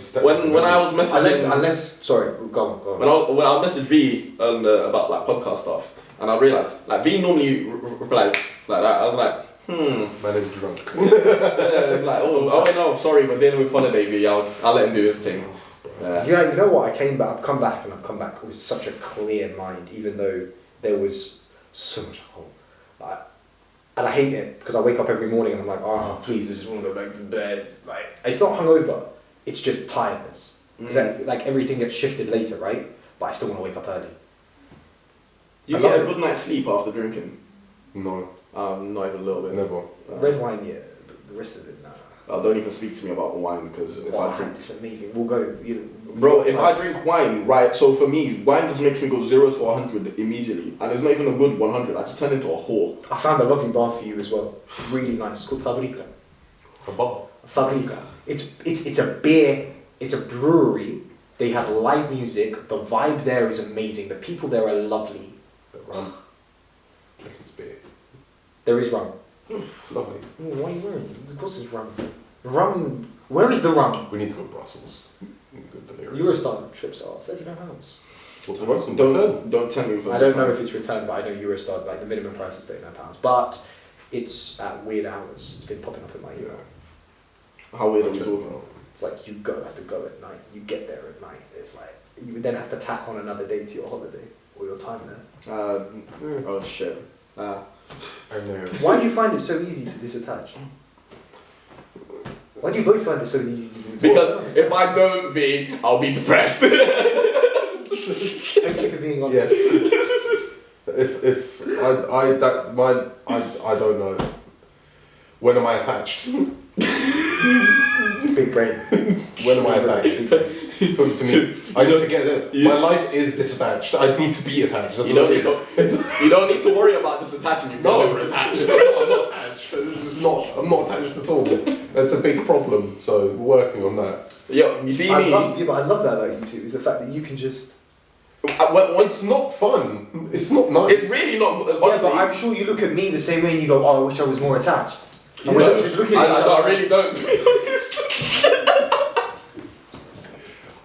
Speaker 1: when I was messaging
Speaker 3: Unless, sorry, go on.
Speaker 1: when I messaged V about like podcast stuff, and I realized like V normally replies like that. I was like,
Speaker 2: Man is drunk.
Speaker 1: Yeah, it's like, oh wait, no, sorry, we're dealing with holiday V. I'll let him do his thing. Yeah.
Speaker 3: Yeah, you know what? I've come back with such a clear mind, even though there was so much alcohol. And I hate it because I wake up every morning and I'm like, oh, please, I just want to go back to bed. Like, it's not hungover, it's just tiredness. Like everything gets shifted later, right? But I still want to wake up early.
Speaker 1: You
Speaker 3: I
Speaker 1: get
Speaker 3: love
Speaker 1: a
Speaker 3: it.
Speaker 1: good night's sleep after drinking?
Speaker 2: No,
Speaker 1: Not even a little bit.
Speaker 2: never.
Speaker 3: Red wine, yeah, but the rest of it, nah.
Speaker 1: Don't even speak to me about the wine because if I drink.
Speaker 3: It's amazing. We'll go.
Speaker 1: Bro, if I drink wine, right, so for me, wine just makes me go 0 to 100 immediately. And it's not even a good 100, I just turn into a whore.
Speaker 3: I found a lovely bar for you as well. Really nice. It's called Fabrica.
Speaker 2: A bar.
Speaker 3: Fabrica. It's a beer. It's a brewery. They have live music. The vibe there is amazing. The people there are lovely.
Speaker 2: Rum. Like it's beer.
Speaker 3: There is rum.
Speaker 2: Lovely.
Speaker 3: Oh, why are you wearing? Of course, it's rum. Rum. Where is the rum?
Speaker 2: We need to go to Brussels. Good delivery.
Speaker 3: Eurostar trips are £39.
Speaker 2: What's the Brussels?
Speaker 1: Don't tell me if
Speaker 3: I don't know if it's returned, but I know Eurostar, like the minimum price is £39. But it's at weird hours. It's been popping up in my email.
Speaker 1: How weird are we talking about?
Speaker 3: It's like you have to go at night. You get there at night. It's like you would then have to tack on another day to your holiday or your time there.
Speaker 1: Oh shit.
Speaker 2: I know.
Speaker 3: Why do you find it so easy to disattach? Why do you both find it so easy to disattach?
Speaker 1: Because if I don't, V, I'll be depressed.
Speaker 3: Thank you for being honest.
Speaker 2: Yes. If if I don't know. When am I attached?
Speaker 3: Big brain.
Speaker 2: When am I attached? To me, I need to get there. My life is disattached. I need to be attached. That's
Speaker 1: You
Speaker 2: what
Speaker 1: don't
Speaker 2: it
Speaker 1: need
Speaker 2: is.
Speaker 1: to. You don't need to worry about this attaching. You feel never attached.
Speaker 2: I'm not attached. This is not. I'm not attached at all. That's a big problem. So we're working on that.
Speaker 1: Yeah, you see me.
Speaker 3: But I love that about YouTube. Is the fact that you can just.
Speaker 2: It's not fun. It's not nice.
Speaker 1: It's really not.
Speaker 3: Yeah,
Speaker 1: Honestly,
Speaker 3: but I'm sure you look at me the same way and you go, "Oh, I wish I was more attached."
Speaker 1: You
Speaker 3: And we're
Speaker 1: don't.
Speaker 3: just looking at each
Speaker 1: I
Speaker 3: other.
Speaker 1: really don't. To be honest.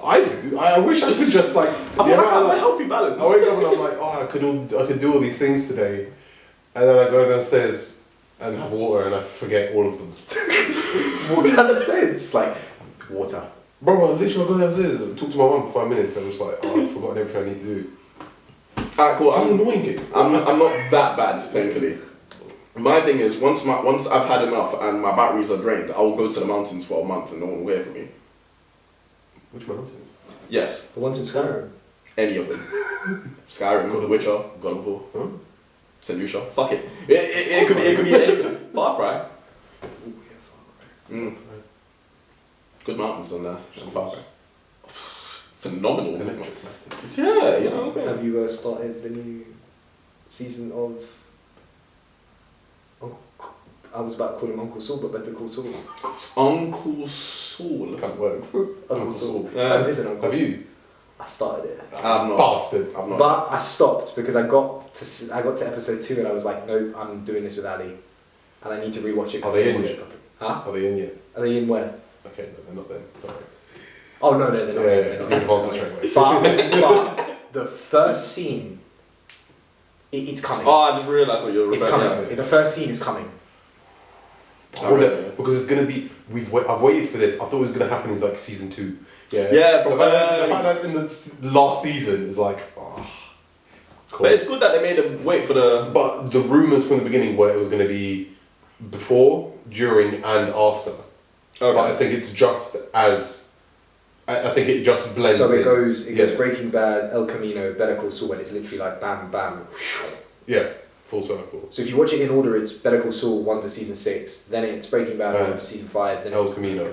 Speaker 2: I do. I wish I could just like.
Speaker 1: I feel like I have a healthy balance.
Speaker 2: I wake up and I'm like, oh, I could do all these things today, and then I go downstairs and have water and I forget all of them.
Speaker 3: Just walk down the stairs. It's like water.
Speaker 2: Bro, I literally go downstairs and talk to my mum for 5 minutes. I'm just like, oh, I've forgotten everything I need to do.
Speaker 1: Alright, cool.
Speaker 2: I'm annoying it.
Speaker 1: I'm not that bad, thankfully. My thing is, once I've had enough and my batteries are drained, I will go to the mountains for a month and no one will hear from me.
Speaker 2: Which mountains?
Speaker 1: Yes,
Speaker 3: The ones in Skyrim.
Speaker 1: any of them. Skyrim, The Witcher, God of War,
Speaker 2: Huh?
Speaker 1: St. Lucia. Fuck it. It could be anything. Far Cry. Mm. Good mountains on there. Far Cry. Phenomenal.
Speaker 2: Electric mountains.
Speaker 1: Yeah, you know. Man.
Speaker 3: Have you started the new season of? I was about to call him Uncle Saul, but better call Saul.
Speaker 1: Uncle Saul.
Speaker 2: Can't work.
Speaker 3: Uncle Saul.
Speaker 1: Yeah.
Speaker 3: That is an uncle.
Speaker 2: Have you?
Speaker 3: I started it,
Speaker 1: I've not.
Speaker 2: Bastard.
Speaker 1: I've not.
Speaker 3: but I stopped because I got to episode 2 and I was like, no, I'm doing this with Ali, and I need to rewatch it.
Speaker 2: Are they
Speaker 3: I
Speaker 2: in
Speaker 3: watched
Speaker 2: yet?
Speaker 3: it properly. Huh?
Speaker 2: Are they in yet?
Speaker 3: Are they in where?
Speaker 2: Okay, no, they're not then. Alright.
Speaker 3: Oh no, they're not.
Speaker 2: Yeah,
Speaker 3: They're not.
Speaker 2: you advance straight away.
Speaker 3: But the first scene, it's coming.
Speaker 1: Oh, I just realised what you're
Speaker 3: It's
Speaker 1: referring
Speaker 3: coming.
Speaker 1: to.
Speaker 3: The first scene is coming.
Speaker 2: Because it's gonna be. I've waited for this. I thought it was gonna happen in like season 2. Yeah.
Speaker 1: Yeah, from
Speaker 2: the fact that's in the last season is like. Oh, cool.
Speaker 1: But it's good that they made them wait for the.
Speaker 2: But the rumors from the beginning were it was gonna be before, during, and after.
Speaker 1: Okay.
Speaker 2: But I think it's just as. I think it just blends.
Speaker 3: So it
Speaker 2: in.
Speaker 3: goes
Speaker 2: Yeah.
Speaker 3: Breaking Bad, El Camino, Better Call Saul, and it's literally like bam, bam.
Speaker 2: Yeah, full circle.
Speaker 3: So if you watch it in order, it's Better Call Saul 1 to season 6, then it's Breaking Bad 1 to season 5, then
Speaker 2: El
Speaker 3: it's
Speaker 2: Camino.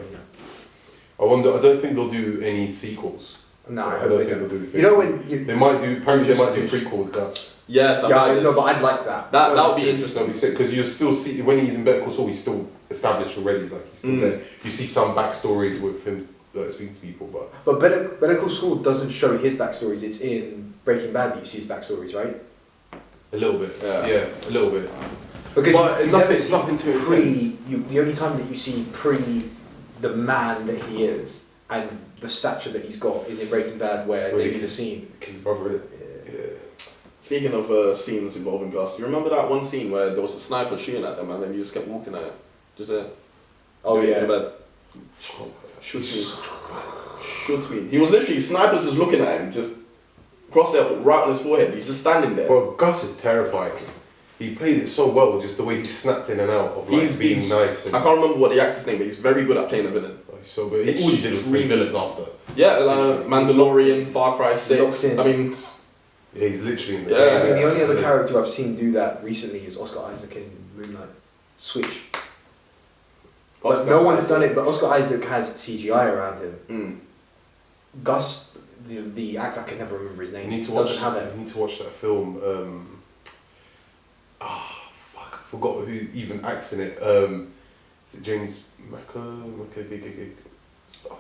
Speaker 2: I wonder. I don't think they'll do any sequels.
Speaker 3: No,
Speaker 2: I
Speaker 3: I hope
Speaker 2: don't
Speaker 3: they
Speaker 2: think
Speaker 3: don't.
Speaker 2: they'll do.
Speaker 3: You know when you,
Speaker 2: They might do. Apparently, they
Speaker 3: just
Speaker 2: might do
Speaker 3: finish-
Speaker 2: prequel with Gus.
Speaker 1: Yes, I've
Speaker 3: yeah,
Speaker 1: heard
Speaker 3: I
Speaker 1: this.
Speaker 3: know, but I'd like that.
Speaker 1: That would be
Speaker 2: That'll
Speaker 1: interesting.
Speaker 2: be sick because you still see when he's in Better Call Saul, he's still established already. Like he's still there. You see some backstories with him speaking to people, but
Speaker 3: Better Call Saul doesn't show his backstories. It's in Breaking Bad that you see his backstories, right?
Speaker 2: a little bit.
Speaker 1: Yeah.
Speaker 2: Yeah, a little bit.
Speaker 3: Because
Speaker 2: But
Speaker 3: you
Speaker 2: nothing-
Speaker 3: never see
Speaker 2: nothing too
Speaker 3: the only time that you see the man that he is and the stature that he's got is in Breaking Bad where
Speaker 2: Really?
Speaker 3: they do the scene.
Speaker 2: Can you brother it?
Speaker 3: Yeah.
Speaker 2: Yeah.
Speaker 1: Speaking of scenes involving Gus, do you remember that one scene where there was a sniper shooting at them and then you just kept walking at it? Just there.
Speaker 3: Oh
Speaker 1: Going to
Speaker 3: yeah.
Speaker 1: bed. Shoot me. Shoot me. He was literally, snipers just looking at him, just cross it right on his forehead. He's just standing there.
Speaker 2: Well, Gus is terrifying. He played it so well, just the way he snapped in and out of like being nice. And,
Speaker 1: I can't remember what the actor's name, but he's very good at playing a villain.
Speaker 2: oh, he's so good. All he did was play villains after.
Speaker 1: Yeah, Mandalorian, Far Cry 6.
Speaker 3: Locked in.
Speaker 1: I mean,
Speaker 2: Yeah, he's literally in the
Speaker 1: Yeah.
Speaker 3: I think the only other character I've seen do that recently is Oscar Isaac in Moonlight. Switch. But
Speaker 1: Oscar
Speaker 3: no one's
Speaker 1: Isaac.
Speaker 3: done it, but Oscar Isaac has CGI around him.
Speaker 1: Mm.
Speaker 3: Gus, the actor, I can never remember his
Speaker 2: You
Speaker 3: name,
Speaker 2: need to watch.
Speaker 3: doesn't have it.
Speaker 2: You need to watch that film. Fuck! I forgot who even acts in it. Is it James I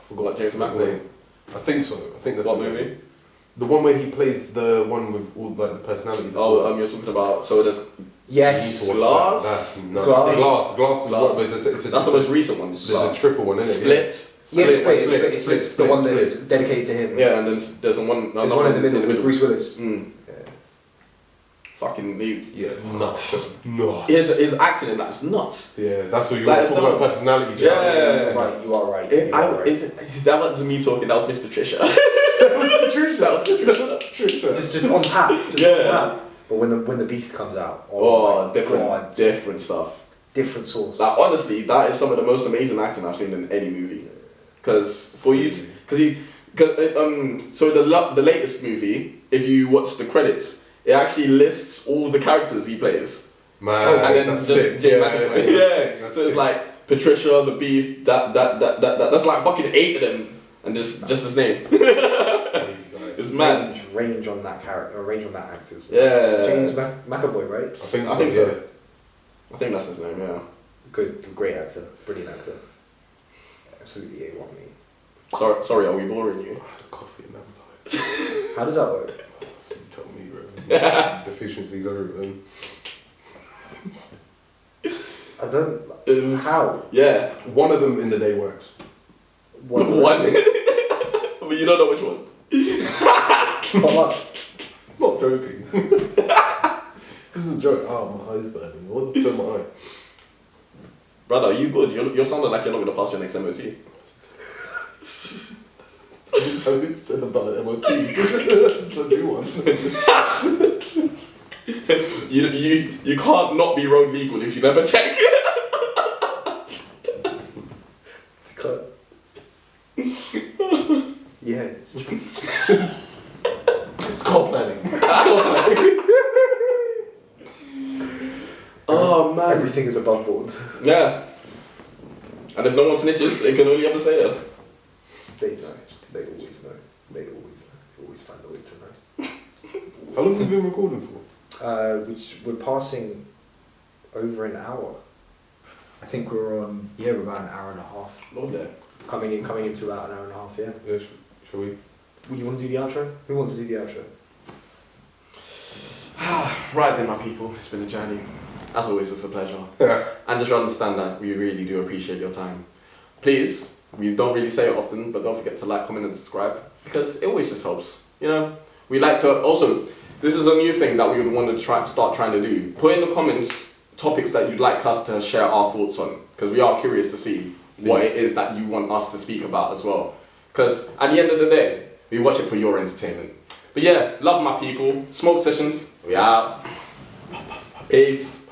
Speaker 2: forgot
Speaker 1: What, James
Speaker 2: his
Speaker 1: McAvoy?
Speaker 2: name. I think so. I think that's
Speaker 1: What
Speaker 2: his
Speaker 1: movie?
Speaker 2: name. The one where he plays the one with all like the personality disorder.
Speaker 1: Oh, you're talking about, so there's,
Speaker 3: Yes.
Speaker 2: You need to watch
Speaker 1: Glass?
Speaker 2: that. That's nuts.
Speaker 3: Glass.
Speaker 2: Glass is
Speaker 1: Glass.
Speaker 2: what, but it's
Speaker 1: that's the most recent one.
Speaker 2: There's a triple one, isn't it?
Speaker 1: Split.
Speaker 3: Yes,
Speaker 2: Split,
Speaker 3: it's the one
Speaker 2: Split.
Speaker 3: that's dedicated to him.
Speaker 1: Yeah, and there's a one.
Speaker 3: There's one in the middle with Bruce Willis.
Speaker 1: Mm.
Speaker 3: Yeah.
Speaker 1: Fucking nude.
Speaker 2: Yeah, nuts. Nuts.
Speaker 1: His acting in that's nuts.
Speaker 2: Yeah, that's what you're
Speaker 1: That is
Speaker 2: talking about
Speaker 1: nuts.
Speaker 2: personality.
Speaker 1: Yeah.
Speaker 3: Right, you are right.
Speaker 1: It,
Speaker 3: you are right.
Speaker 1: that wasn't me talking. That was Miss Patricia.
Speaker 2: That was Patricia.
Speaker 3: Just on tap. Just
Speaker 1: Yeah.
Speaker 3: on tap. But when the beast comes out,
Speaker 1: Oh,
Speaker 3: my
Speaker 1: different,
Speaker 3: God.
Speaker 1: different stuff.
Speaker 3: different source.
Speaker 1: Like honestly, that is some of the most amazing acting I've seen in any movie. Because for you, so the latest movie, if you watch the credits, it actually lists all the characters he plays.
Speaker 2: Man,
Speaker 1: And then
Speaker 2: that's
Speaker 1: just
Speaker 2: sick.
Speaker 1: Jay
Speaker 2: Yeah,
Speaker 1: McAvoy.
Speaker 2: that's
Speaker 1: Yeah.
Speaker 2: sick, that's
Speaker 1: So it's
Speaker 2: sick.
Speaker 1: like Patricia, the Beast, that. That's like fucking 8 of them, and just his name. It's mad.
Speaker 3: Range on that character, or range on that actor. So
Speaker 1: Yeah.
Speaker 3: James McAvoy, right?
Speaker 2: I think so.
Speaker 1: I think that's his name. Yeah.
Speaker 3: Good, great actor, brilliant actor. Absolutely A1 me.
Speaker 1: Sorry, are we boring you?
Speaker 2: I had a coffee and never died.
Speaker 3: How does that work?
Speaker 2: You tell me, bro. Deficiencies everything.
Speaker 3: I don't.
Speaker 1: Is-
Speaker 3: How?
Speaker 1: Yeah.
Speaker 2: One of them in the day works.
Speaker 1: One. But you don't know which one.
Speaker 3: What?
Speaker 2: Not joking. This is a joke. Oh, my eye's burning. What the my eye?
Speaker 1: Brother, are you good? You're sounding like you're not gonna pass your next MOT.
Speaker 2: I did say I've done an MOT. Don't do one.
Speaker 1: You can't not be road legal if you never check.
Speaker 3: Yeah, it's true.
Speaker 2: It's called planning. It's called planning.
Speaker 1: Oh man.
Speaker 3: Everything is above board.
Speaker 1: Yeah. And if no one snitches, it can only ever say that.
Speaker 3: They know. They always know. They always find a way to know.
Speaker 2: How long have we been recording for?
Speaker 3: Which we're passing over an hour.
Speaker 4: I think we're on, yeah, we're about an hour and a half.
Speaker 1: Lovely.
Speaker 3: Coming into about an hour and a half, yeah.
Speaker 2: Yeah, shall we?
Speaker 3: Would you want to do the outro? Who wants to do the outro?
Speaker 1: Right then, my people, it's been a journey. As always, it's a pleasure.
Speaker 2: Yeah.
Speaker 1: And just understand that we really do appreciate your time. Please, we don't really say it often, but don't forget to like, comment and subscribe, because it always just helps. You know, we like to, also, this is a new thing that we would want to start trying to do. Put in the comments topics that you'd like us to share our thoughts on, because we are curious to see what it is that you want us to speak about as well. Because at the end of the day, we watch it for your entertainment. But yeah, love my people. Smoke sessions, we out. Peace.